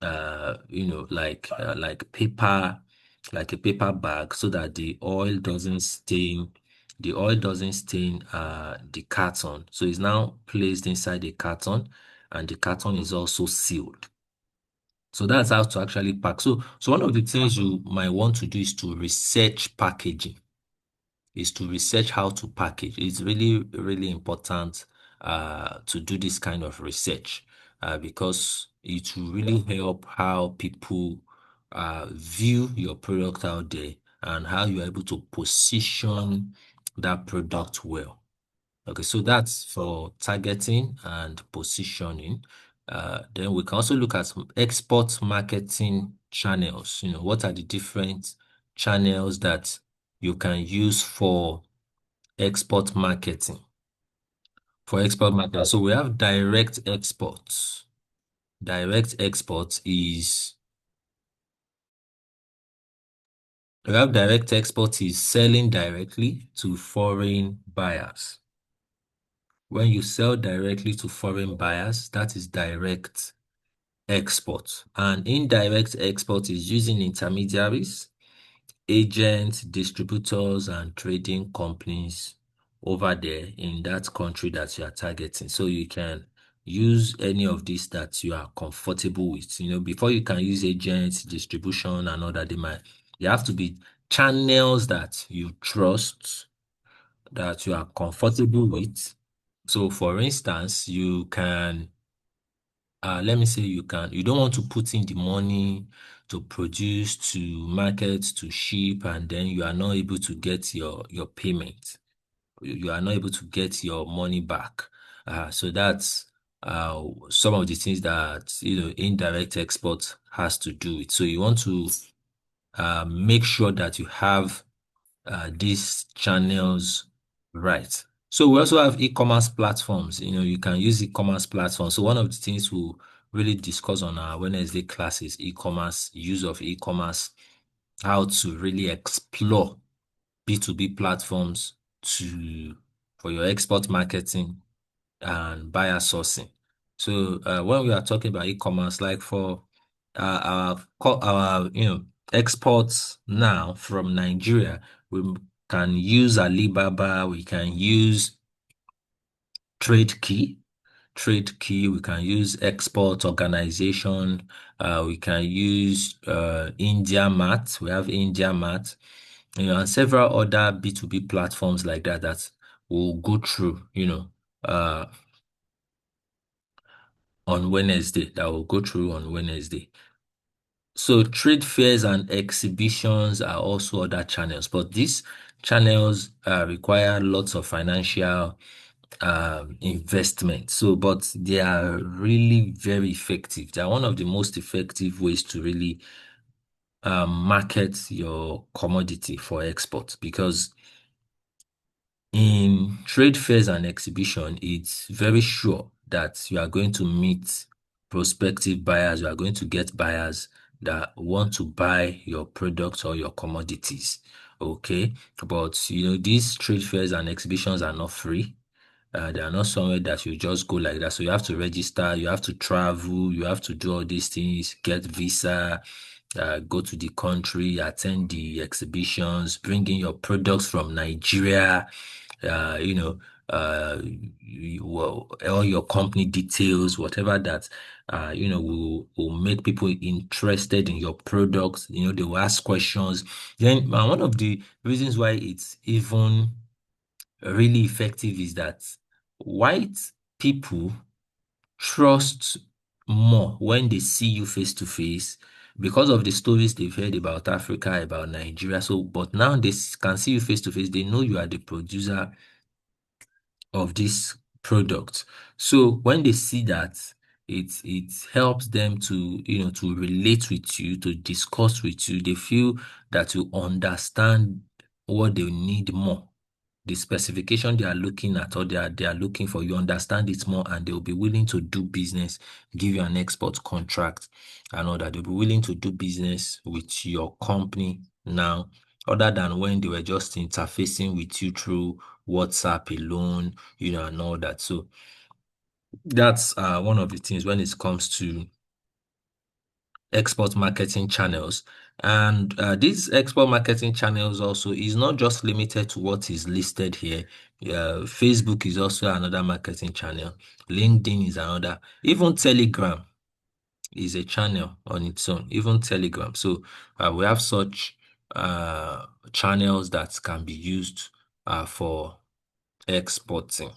like paper, like a paper bag, so that the oil doesn't stain the carton. So it's now placed inside the carton, and the carton is also sealed. So that's how to actually pack. So one of the things you might want to do is to research packaging, is to research how to package. It's really, really important to do this kind of research because it will really help how people view your product out there and how you're able to position that product well. Okay, so that's for targeting and positioning. Then we can also look at some export marketing channels. What are the different channels that you can use for export marketing? For export marketing, so we have direct exports. Direct exports is we have direct export is selling directly to foreign buyers. When you sell directly to foreign buyers, that is direct export. And indirect export is using intermediaries, agents, distributors, and trading companies over there in that country that you are targeting. So you can use any of these that you are comfortable with. Before you can use agents, distribution, and all that, there have to be channels that you trust, that you are comfortable with. So for instance, let me say you don't want to put in the money to produce, to market, to ship, and then you are not able to get your payment. You are not able to get your money back. So that's some of the things that indirect export has to do with. So you want to make sure that you have these channels right. So we also have e-commerce platforms. You can use e-commerce platforms. So one of the things really discuss on our Wednesday classes, e-commerce, use of e-commerce, how to really explore B2B platforms to for your export marketing and buyer sourcing. So when we are talking about e-commerce, like for our exports now from Nigeria, we can use Alibaba, we can use Trade Key. Trade Key, we can use Export Organization, we can use India Mart, we have India Mart, and several other B2B platforms like that that will go through, on Wednesday, that will go through on Wednesday. So trade fairs and exhibitions are also other channels, but these channels require lots of financial investment. So, but they are really very effective. They are one of the most effective ways to really market your commodity for export because in trade fairs and exhibition, it's very sure that you are going to meet prospective buyers, you are going to get buyers that want to buy your products or your commodities. Okay. But these trade fairs and exhibitions are not free. They are not somewhere that you just go like that. So you have to register, you have to travel, you have to do all these things, get visa, go to the country, attend the exhibitions, bring in your products from Nigeria, uh, you know, all your company details, whatever that, will make people interested in your products. They will ask questions. Then one of the reasons why it's even really effective is that white people trust more when they see you face to face because of the stories they've heard about Africa, about Nigeria. So, but now they can see you face to face. They know you are the producer of this product. So when they see that, it helps them to relate with you, to discuss with you. They feel that you understand what they need more, the specification they are looking at or they are looking for, you understand it more, and they'll be willing to do business, give you an export contract and all that. They'll be willing to do business with your company now, other than when they were just interfacing with you through WhatsApp alone, and all that. So that's one of the things when it comes to export marketing channels. And these export marketing channels also is not just limited to what is listed here. Facebook is also another marketing channel. LinkedIn is another. Even Telegram is a channel on its own. Even Telegram. So we have such channels that can be used for exporting.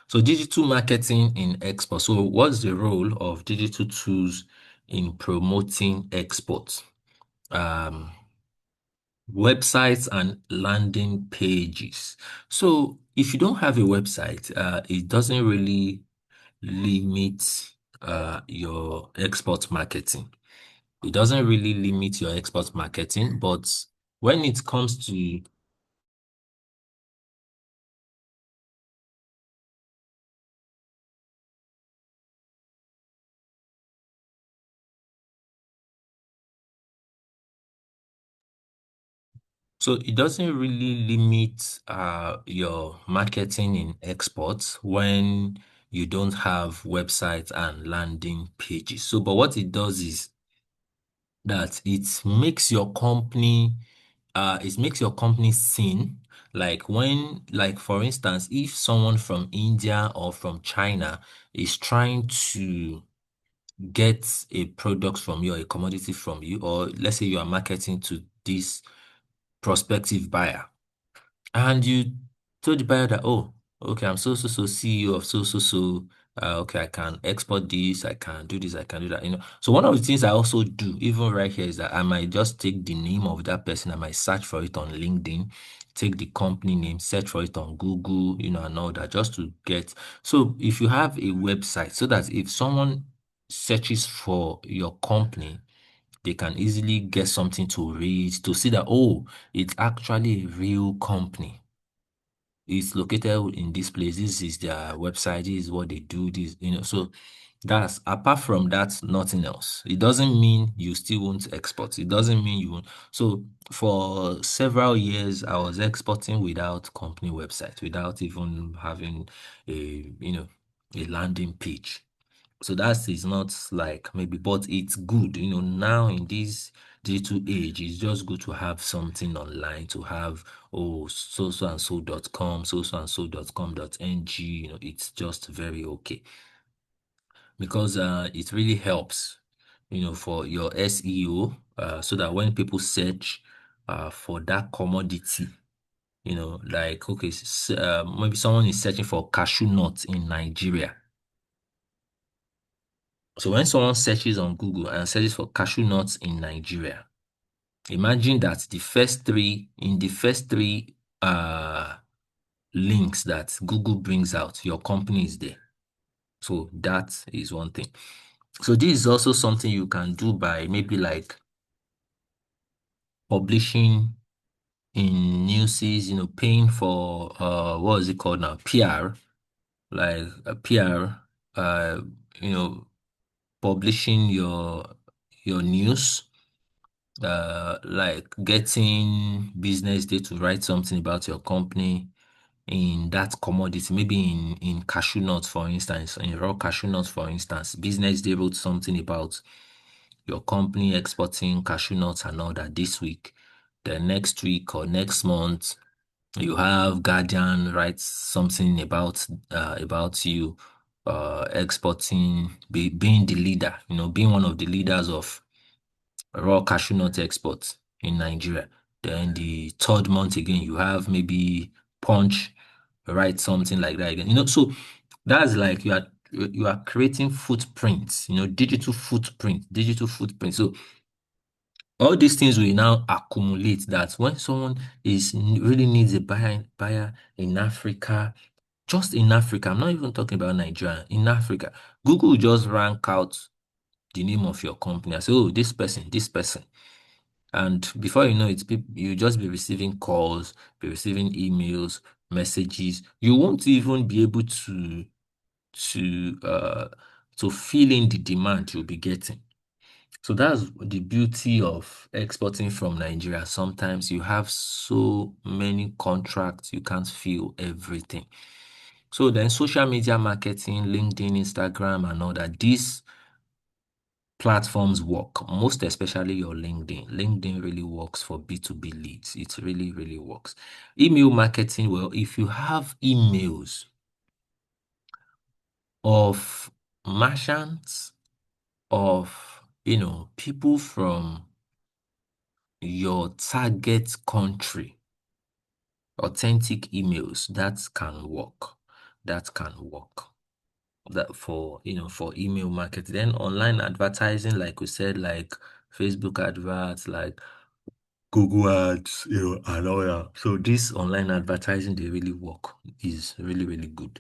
So digital marketing in export. So what's the role of digital tools in promoting export? Um, Websites and landing pages. So if you don't have a website, it doesn't really limit your export marketing. It doesn't really limit your export marketing, but when it comes to So it doesn't really limit your marketing in exports when you don't have websites and landing pages. So, but what it does is that it makes your company seen. Like like for instance, if someone from India or from China is trying to get a product from you or a commodity from you, or let's say you are marketing to this prospective buyer, and you told the buyer that, oh, okay, I'm so CEO of so. Okay, I can export this, I can do this, I can do that. So one of the things I also do, even right here, is that I might just take the name of that person, I might search for it on LinkedIn, take the company name, search for it on Google, and all that, just to get. So if you have a website, so that if someone searches for your company, they can easily get something to read to see that, oh, it's actually a real company. It's located in this place. This is their website. This is what they do. So That's apart from that, nothing else. It doesn't mean you still won't export. It doesn't mean you won't. So for several years, I was exporting without company website, without even having a landing page. So that is not like maybe, but it's good. Now in this digital age, it's just good to have something online to have, oh, so and so.com, so and so.com.ng. It's just very okay because it really helps, for your SEO, so that when people search for that commodity, like, okay, maybe someone is searching for cashew nuts in Nigeria. So when someone searches on Google and searches for cashew nuts in Nigeria, imagine that the first three links that Google brings out, your company is there. So that is one thing. So this is also something you can do by maybe like publishing in newses, paying for what is it called now? PR, like a PR, uh, you know, publishing your news, like getting Business Day to write something about your company in that commodity, maybe in cashew nuts, for instance, in raw cashew nuts, for instance. Business Day wrote something about your company exporting cashew nuts and all that this week. The next week or next month, you have Guardian write something about you exporting, being the leader, being one of the leaders of raw cashew nut exports in Nigeria. Then the third month again, you have maybe Punch write something like that again. So that's like you are creating footprints, digital footprint. So all these things will now accumulate that when someone really needs a buyer in Africa, just in Africa, I'm not even talking about Nigeria, in Africa, Google will just rank out the name of your company and say, oh, this person, this person. And before you know it, you just be receiving calls, be receiving emails, messages. You won't even be able to uh to fill in the demand you'll be getting. So that's the beauty of exporting from Nigeria. Sometimes you have so many contracts, you can't fill everything. So then social media marketing, LinkedIn, Instagram, and all that, these platforms work, most especially your LinkedIn. LinkedIn really works for B2B leads. It really, really works. Email marketing, well, if you have emails of merchants, of, people from your target country, authentic emails, that can work. That can work. That for email marketing. Then online advertising, like we said, like Facebook adverts, like Google ads, and all that. So this online advertising, they really work. Is really, really good.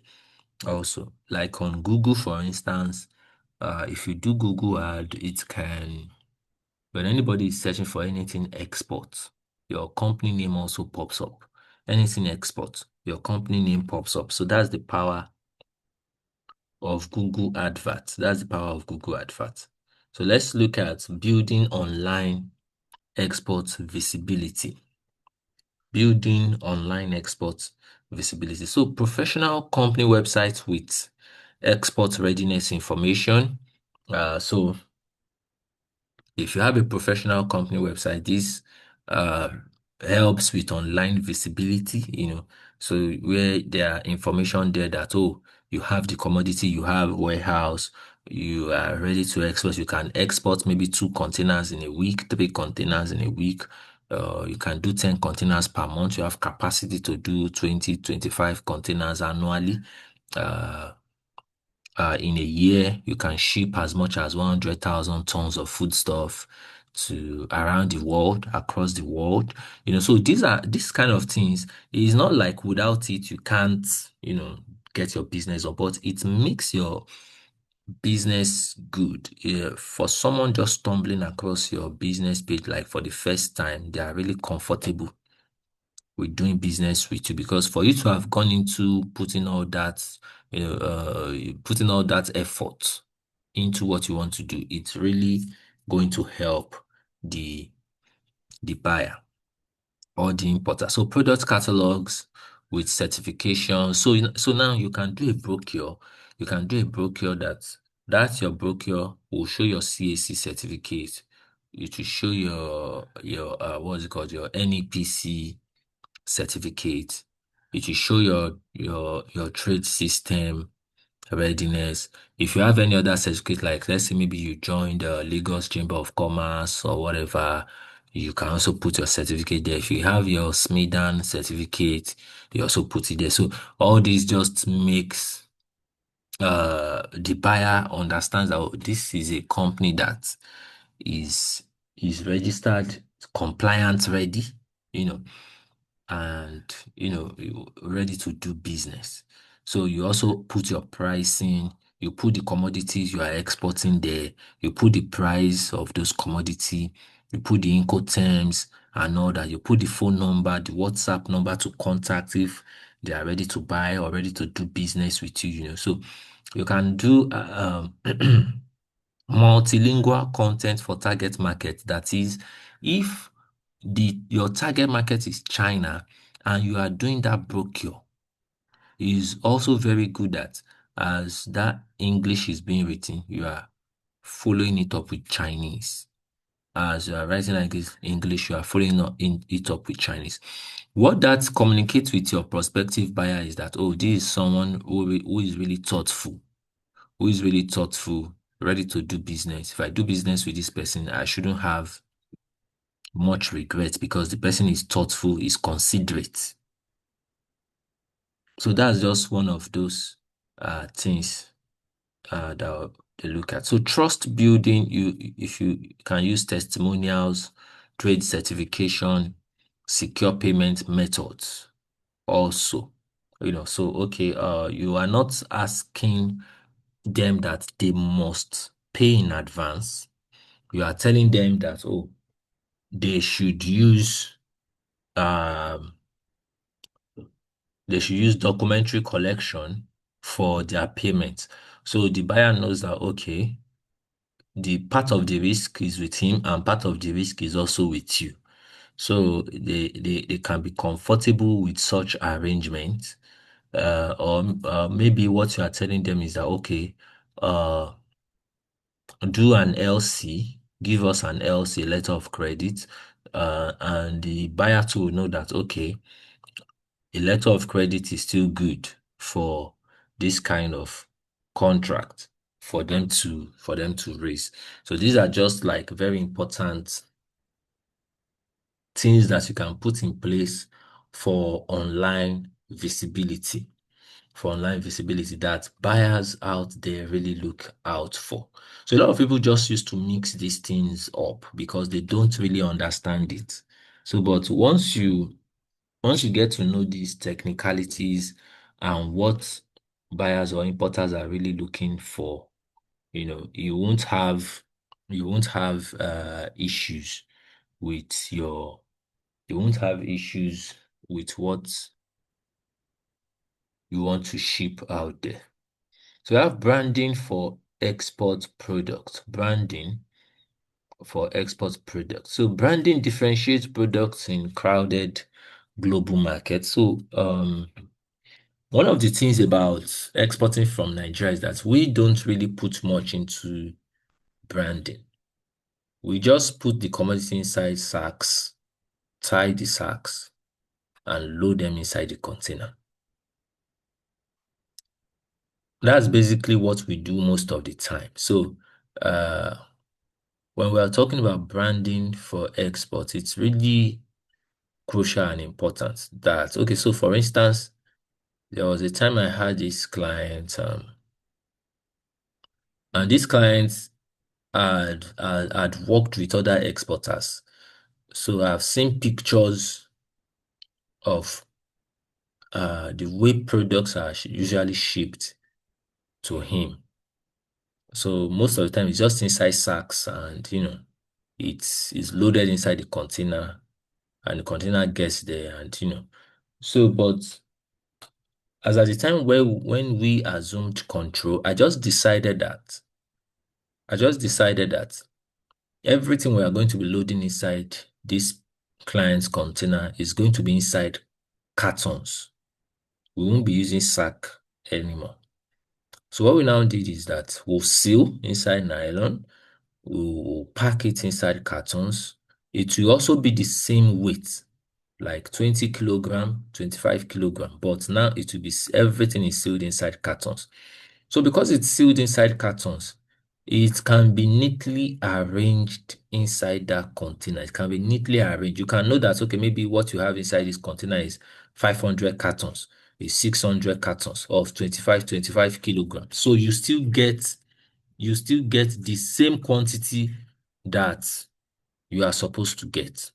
Also, like on Google, for instance, if you do Google ad, it can, when anybody is searching for anything export, your company name also pops up. Anything export, your company name pops up. So that's the power of Google Advert. That's the power of Google Advert. So let's look at building online export visibility. Building online export visibility. So professional company websites with export readiness information. So if you have a professional company website, this uh, helps with online visibility, so where there are information there that, oh, you have the commodity, you have warehouse, you are ready to export. You can export maybe 2 containers in a week, 3 containers in a week. You can do 10 containers per month. You have capacity to do 20, 25 containers annually. Uh, in a year, you can ship as much as 100,000 tons of foodstuff to around the world, across the world. So these kind of things. It's not like without it, you can't, get your business up, but it makes your business good. Yeah, for someone just stumbling across your business page, like for the first time, they are really comfortable with doing business with you because for you to have gone into putting all that, putting all that effort. into what you want to do, it's really going to help the the buyer or the importer. So product catalogs with certification. So now you can do a brochure. You can do a brochure that's your brochure will show your CAC certificate. It will show your what's it called, your NEPC certificate. It will show your trade system readiness. If you have any other certificate, like let's say maybe you joined the Lagos Chamber of Commerce or whatever, you can also put your certificate there. If you have your SMIDAN certificate, you also put it there. So all this just makes the buyer understands that, oh, this is a company that is is registered, compliance ready, you know, and ready to do business. So you also put your pricing, you put the commodities you are exporting there, you put the price of those commodity, you put the Incoterms and all that, you put the phone number, the WhatsApp number to contact if they are ready to buy or ready to do business with you, So you can do multilingual content for target market. That is, if your target market is China and you are doing that brochure, is also very good at, as that English is being written, you are following it up with Chinese. As you are writing like this English, you are following it up with Chinese. What that communicates with your prospective buyer is that, oh, this is someone who is really thoughtful, ready to do business. If I do business with this person, I shouldn't have much regret because the person is thoughtful, is considerate. So that's just one of those things that they look at. So trust building, if you can use testimonials, trade certification, secure payment methods also. So okay, you are not asking them that they must pay in advance. You are telling them that, oh, they should use um they should use documentary collection for their payment. So the buyer knows that, okay, the part of the risk is with him and part of the risk is also with you. So they can be comfortable with such arrangements. Or maybe what you are telling them is that, okay, uh, do an LC, give us an LC, letter of credit, and the buyer too will know that, okay, a letter of credit is still good for this kind of contract for them to raise. So these are just like very important things that you can put in place for online visibility, that buyers out there really look out for. So a lot of people just used to mix these things up because they don't really understand it. So, but once you get to know these technicalities and what buyers or importers are really looking for, you won't have issues with your you won't have issues with what you want to ship out there. So we have branding for export products. Branding for export products. So branding differentiates products in crowded global markets. So one of the things about exporting from Nigeria is that we don't really put much into branding. We just put the commodity inside sacks, tie the sacks, and load them inside the container. That's basically what we do most of the time. So, uh, when we are talking about branding for export, it's really crucial and important that, okay, so for instance, there was a time I had this client, and this client had worked with other exporters. So I've seen pictures of the way products are usually shipped to him. So most of the time it's just inside sacks and it's loaded inside the container and the container gets there and. So but as at the time when we assumed control, I just decided that I just decided that everything we are going to be loading inside this client's container is going to be inside cartons. We won't be using sack anymore. So what we now did is that we'll seal inside nylon, we'll pack it inside cartons. It will also be the same weight, like 20 kilogram, 25 kilogram, but now it will be everything is sealed inside cartons. So because it's sealed inside cartons, it can be neatly arranged inside that container. It can be neatly arranged. You can know that, okay, maybe what you have inside this container is 500 cartons, is 600 cartons of 25 kilograms. So you still get the same quantity that you are supposed to get.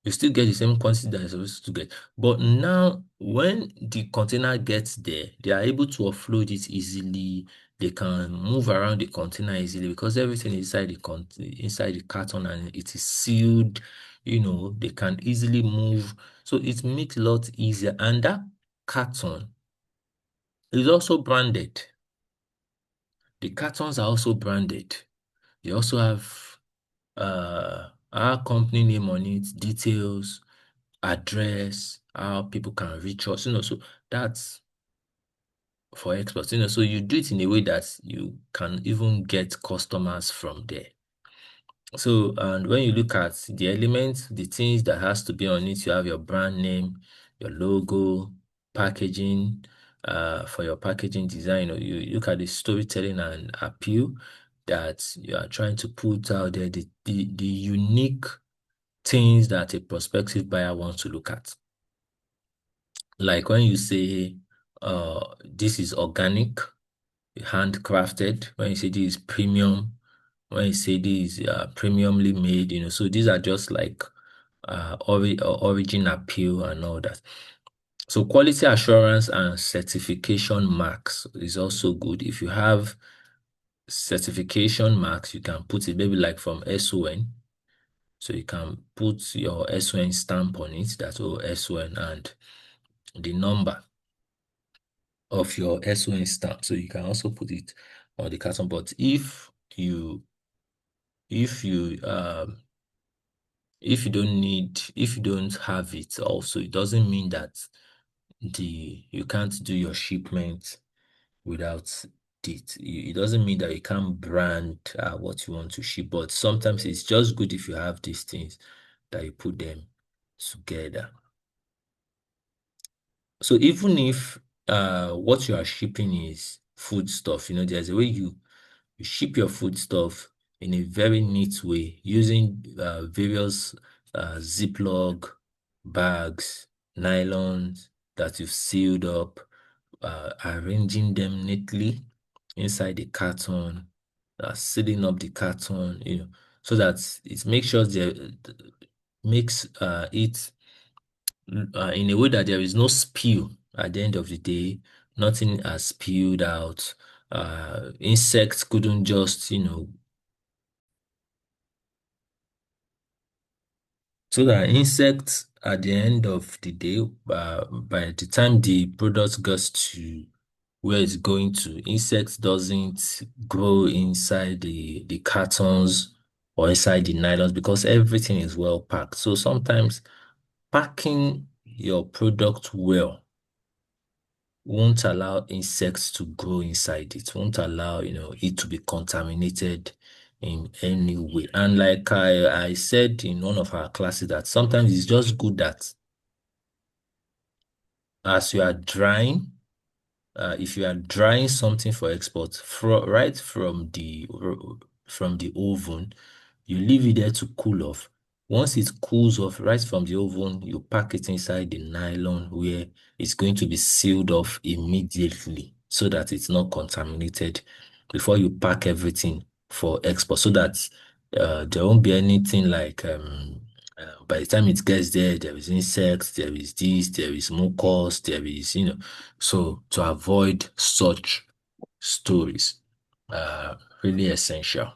You still get the same quantity that you're supposed to get. But now, when the container gets there, they are able to offload it easily. They can move around the container easily because everything inside inside the carton and it is sealed. They can easily move. So it makes a lot easier. And that carton is also branded. The cartons are also branded. They also have our company name on it, details, address, how people can reach us, so that's for experts, so you do it in a way that you can even get customers from there. So, and when you look at the elements, the things that has to be on it, you have your brand name, your logo, packaging, for your packaging design, you look at the storytelling and appeal that you are trying to put out there, the unique things that a prospective buyer wants to look at. Like when you say, this is organic, handcrafted, when you say this is premium, when you say this is premiumly made, so these are just like origin appeal and all that. So quality assurance and certification marks is also good. If you have certification marks, you can put it maybe like from SON. So you can put your SON stamp on it, that's all SON, and the number of your SON stamp. So you can also put it on the carton. But if you don't have it also, it doesn't mean that you can't do your shipment without it. It doesn't mean that you can't brand what you want to ship, but sometimes it's just good if you have these things that you put them together. So even if what you are shipping is food stuff, there's a way you ship your food stuff in a very neat way using various Ziploc bags, nylons that you've sealed up, arranging them neatly inside the carton, sealing up the carton, so that it makes sure makes it in a way that there is no spill at the end of the day. Nothing has spilled out. Insects couldn't just, so that insects at the end of the day, by the time the product gets to where it's going to, insects doesn't grow inside the cartons or inside the nylons because everything is well packed. So sometimes packing your product well won't allow insects to grow inside it, won't allow, it to be contaminated in any way. And like I said in one of our classes, that sometimes it's just good that as you are drying, if you are drying something for export, right from the oven, you leave it there to cool off. Once it cools off right from the oven, you pack it inside the nylon where it's going to be sealed off immediately so that it's not contaminated before you pack everything for export, so that there won't be anything like by the time it gets there, there is insects, there is this, there is mucus, there is, so to avoid such stories, really essential.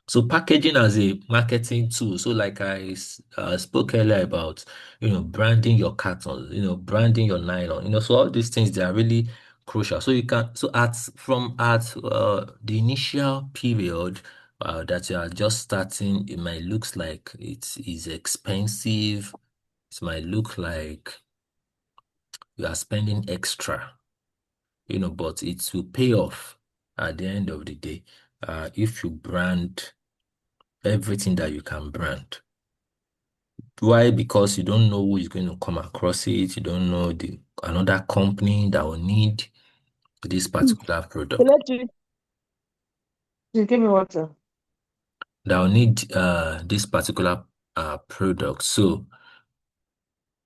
So packaging as a marketing tool. So like I spoke earlier about, branding your cartons, branding your nylon, so all these things, they are really crucial. So you can, so at the initial period that you are just starting, it might looks like it is expensive. It might look like you are spending extra, but it will pay off at the end of the day. If you brand everything that you can brand. Why? Because you don't know who is going to come across it. You don't know the another company that will need this particular product, Kelechi, please give me water. that will need this particular product. So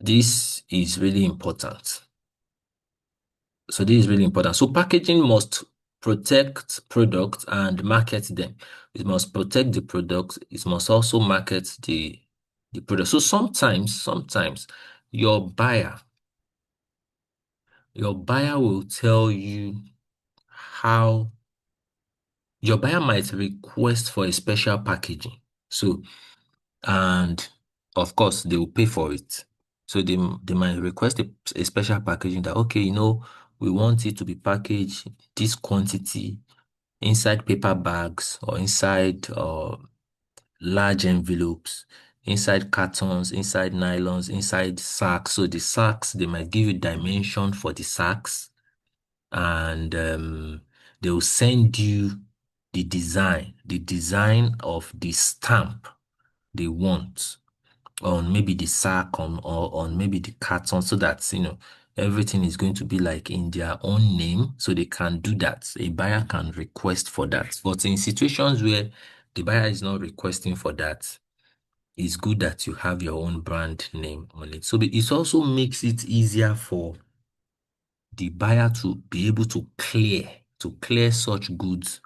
this is really important. So this is really important. So packaging must protect products and market them. It must protect the product. It must also market the product. So sometimes your buyer, your buyer will tell you how your buyer might request for a special packaging. So, and of course, they will pay for it. So they might request a special packaging that, okay, we want it to be packaged this quantity inside paper bags or inside large envelopes, inside cartons, inside nylons, inside sacks. So the sacks, they might give you dimension for the sacks, and they will send you the design of the stamp they want on maybe the sack or on maybe the carton, so that everything is going to be like in their own name, so they can do that. A buyer can request for that. But in situations where the buyer is not requesting for that, it's good that you have your own brand name on it. So it also makes it easier for the buyer to be able to clear such goods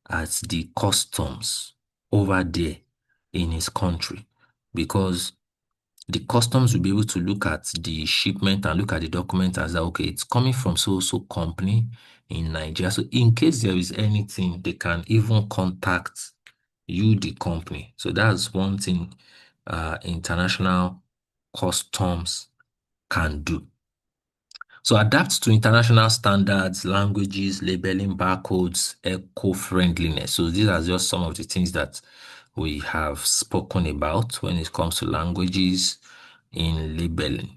at the customs over there in his country, because the customs will be able to look at the shipment and look at the document as that, okay, it's coming from so company in Nigeria. So in case there is anything, they can even contact you, the company. So that's one thing international customs can do. So adapt to international standards, languages, labeling, barcodes, eco-friendliness. So these are just some of the things that we have spoken about when it comes to languages in labeling.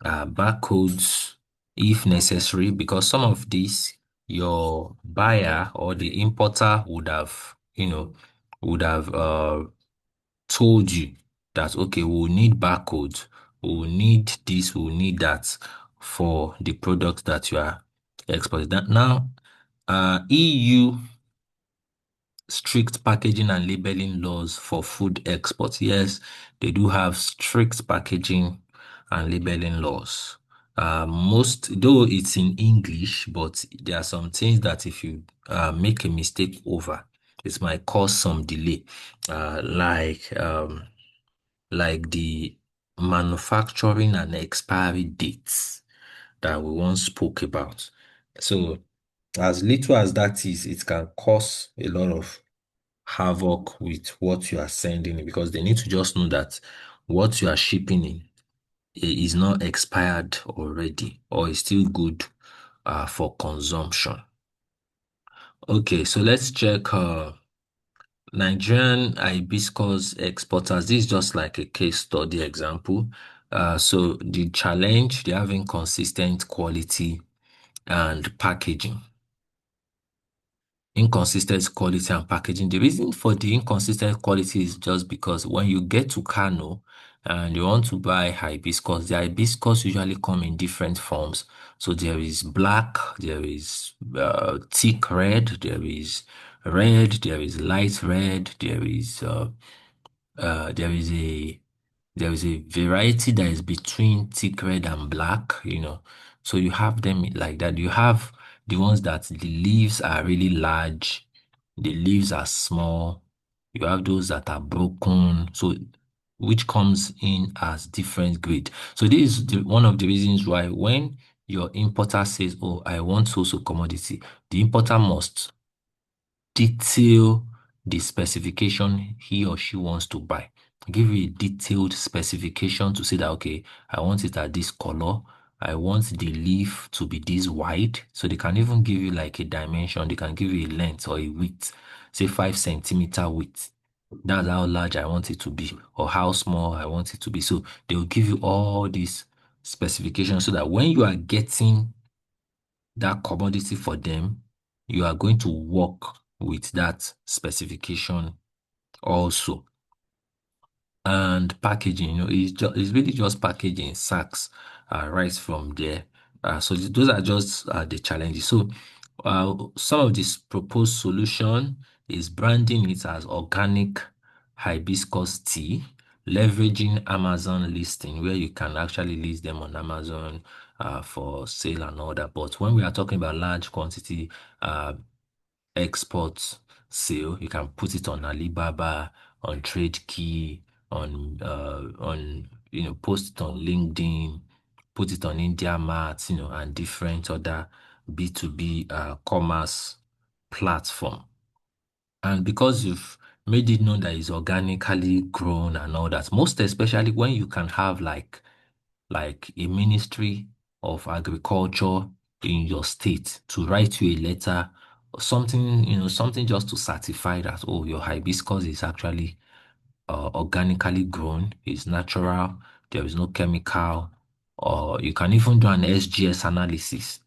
Barcodes, if necessary, because some of these your buyer or the importer would have told you that, okay, we'll need barcodes, we'll need this, we'll need that for the product that you are exporting. Now, EU strict packaging and labeling laws for food exports. Yes, they do have strict packaging and labeling laws. Though it's in English, but there are some things that if you make a mistake over, it might cause some delay. Like the manufacturing and expiry dates that we once spoke about. So as little as that is, it can cause a lot of havoc with what you are sending in, because they need to just know that what you are shipping in is not expired already or is still good for consumption. Okay, so let's check Nigerian hibiscus exporters. This is just like a case study example. So the challenge, they have inconsistent quality and packaging. Inconsistent quality and packaging. The reason for the inconsistent quality is just because when you get to Kano and you want to buy hibiscus, the hibiscus usually come in different forms. So there is black, there is thick red, there is light red, there is a variety that is between thick red and black. So you have them like that. You have the ones that the leaves are really large, the leaves are small. You have those that are broken, so which comes in as different grade. So this is one of the reasons why when your importer says, "Oh, I want so commodity," the importer must detail the specification he or she wants to buy. Give you a detailed specification to say that, okay, I want it at this color, I want the leaf to be this wide. So they can even give you like a dimension. They can give you a length or a width, say 5 centimeter width. That's how large I want it to be, or how small I want it to be. So they will give you all these specifications so that when you are getting that commodity for them, you are going to work with that specification also. And packaging, it's really just packaging sacks right from there. So those are just the challenges. So some of this proposed solution is branding it as organic hibiscus tea, leveraging Amazon listing where you can actually list them on Amazon for sale and all that. But when we are talking about large quantity, uh, export sale. You can put it on Alibaba, on TradeKey, on post it on LinkedIn, put it on India Mart, and different other B2B commerce platform. And because you've made it known that it's organically grown and all that, most especially when you can have like a ministry of agriculture in your state to write you a letter or something, something just to certify that, oh, your hibiscus is actually organically grown, it's natural, there is no chemical, or you can even do an SGS analysis,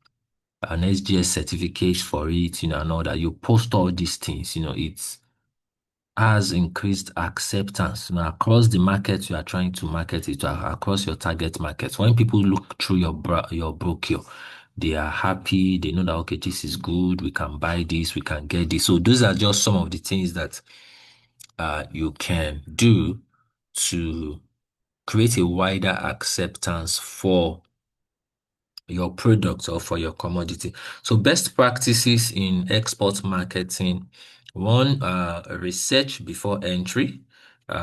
an SGS certificate for it, and all that. You post all these things, it's has increased acceptance across the market you are trying to market it to, across your target market. When people look through your brochure, they are happy. They know that okay, this is good. We can buy this. We can get this. So those are just some of the things that you can do to create a wider acceptance for your product or for your commodity. So best practices in export marketing. One, research before entry,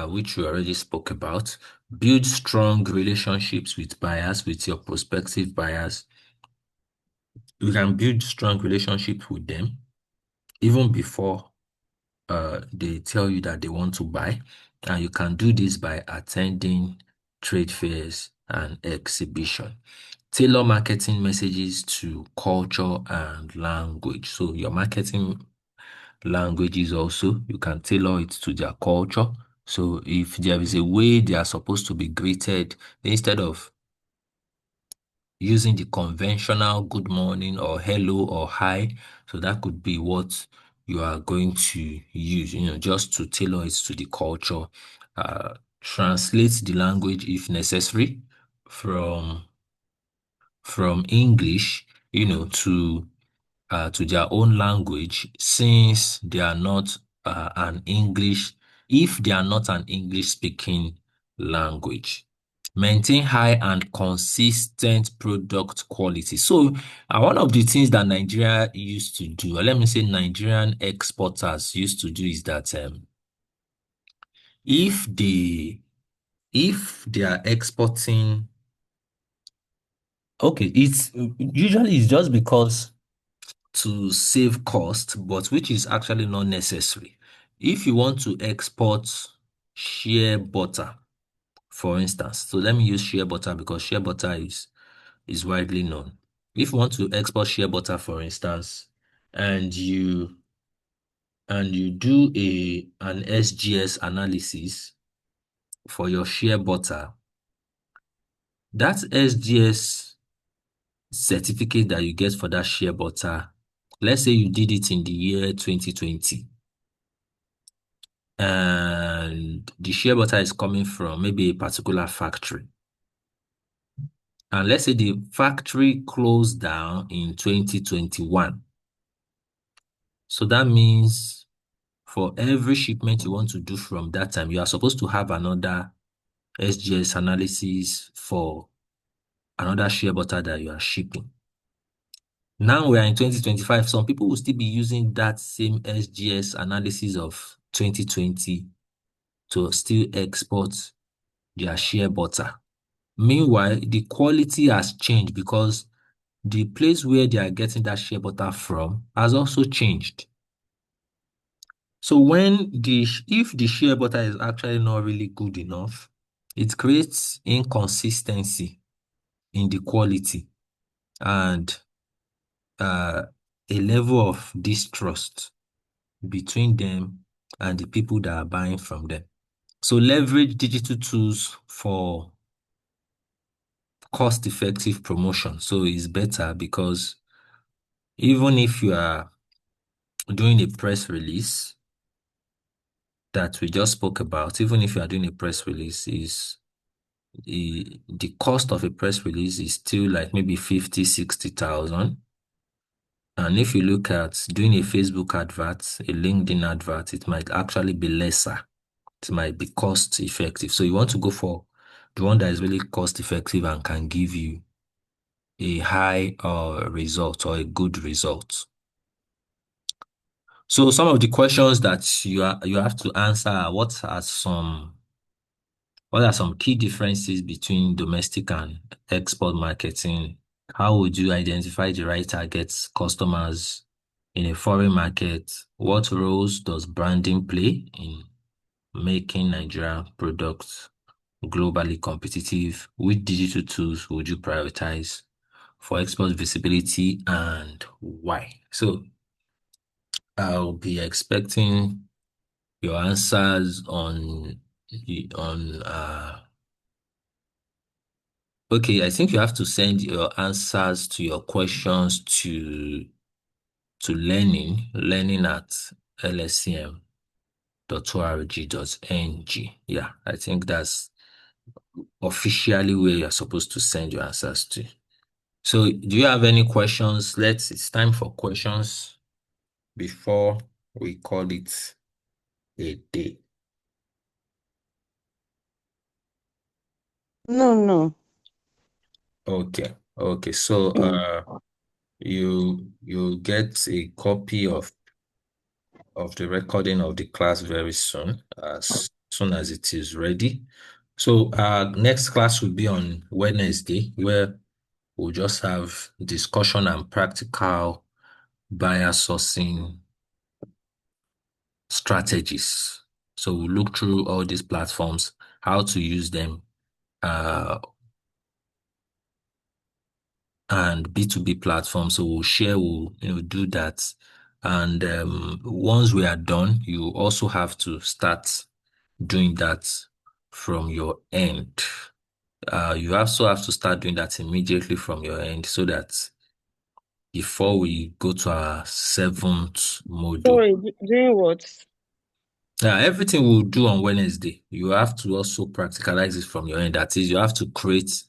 which we already spoke about. Build strong relationships with buyers, with your prospective buyers. You can build strong relationships with them even before they tell you that they want to buy. And you can do this by attending trade fairs and exhibition. Tailor marketing messages to culture and language. So your marketing languages also, you can tailor it to their culture. So if there is a way they are supposed to be greeted, instead of using the conventional good morning or hello or hi. So that could be what you are going to use, just to tailor it to the culture. Translate the language if necessary from English, to their own language since they are not an English, if they are not an English speaking language. Maintain high and consistent product quality. So, one of the things that Nigeria used to do, or let me say Nigerian exporters used to do is that if they if they are exporting, okay, it's just because to save cost, but which is actually not necessary. If you want to export shea butter, for instance, so let me use shea butter because shea butter is widely known. If you want to export shea butter, for instance, and you do an SGS analysis for your shea butter, that SGS certificate that you get for that shea butter, let's say you did it in the year 2020, and the shea butter is coming from maybe a particular factory. And let's say the factory closed down in 2021. So that means for every shipment you want to do from that time, you are supposed to have another SGS analysis for another shea butter that you are shipping. Now we are in 2025. Some people will still be using that same SGS analysis of 2020 to still export their shea butter. Meanwhile, the quality has changed because the place where they are getting that shea butter from has also changed. So if the shea butter is actually not really good enough, it creates inconsistency in the quality and uh, a level of distrust between them and the people that are buying from them. So leverage digital tools for cost-effective promotion. So it's better because even if you are doing a press release that we just spoke about, even if you are doing a press release, is the cost of a press release is still like maybe 50, 60,000. And if you look at doing a Facebook advert, a LinkedIn advert, it might actually be lesser. It might be cost effective. So you want to go for the one that is really cost effective and can give you a high result or a good result. So some of the questions that you have to answer are what are some key differences between domestic and export marketing? How would you identify the right target customers in a foreign market? What roles does branding play in making Nigeria products globally competitive? Which digital tools would you prioritize for export visibility and why? So I'll be expecting your answers on okay, I think you have to send your answers to your questions to learning at lscm.org.ng. Yeah, I think that's officially where you're supposed to send your answers to. So, do you have any questions? It's time for questions before we call it a day. No, no. Okay. Okay. So, Mm. you get a copy of the recording of the class very soon, as soon as it is ready. So our next class will be on Wednesday, where we'll just have discussion and practical buyer sourcing strategies. So we'll look through all these platforms, how to use them, uh, and B2B platforms. So we'll do that. And once we are done, you also have to start doing that from your end. You also have to start doing that immediately from your end so that before we go to our seventh module. Sorry, doing what? Everything we'll do on Wednesday, you have to also practicalize it from your end. That is, you have to create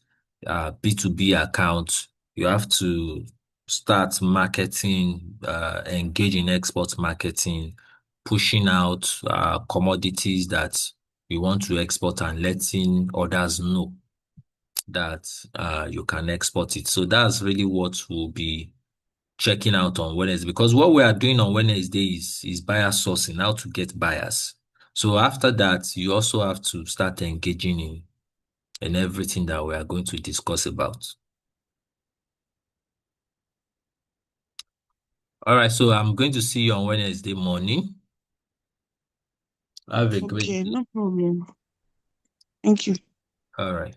a B2B account. You have to start marketing, engage in export marketing, pushing out commodities that you want to export and letting others know that you can export it. So that's really what we'll be checking out on Wednesday because what we are doing on Wednesday is buyer sourcing, how to get buyers. So after that, you also have to start engaging in everything that we are going to discuss about. All right, so I'm going to see you on Wednesday morning. Have a great Okay, day. no problem. Thank you. All right.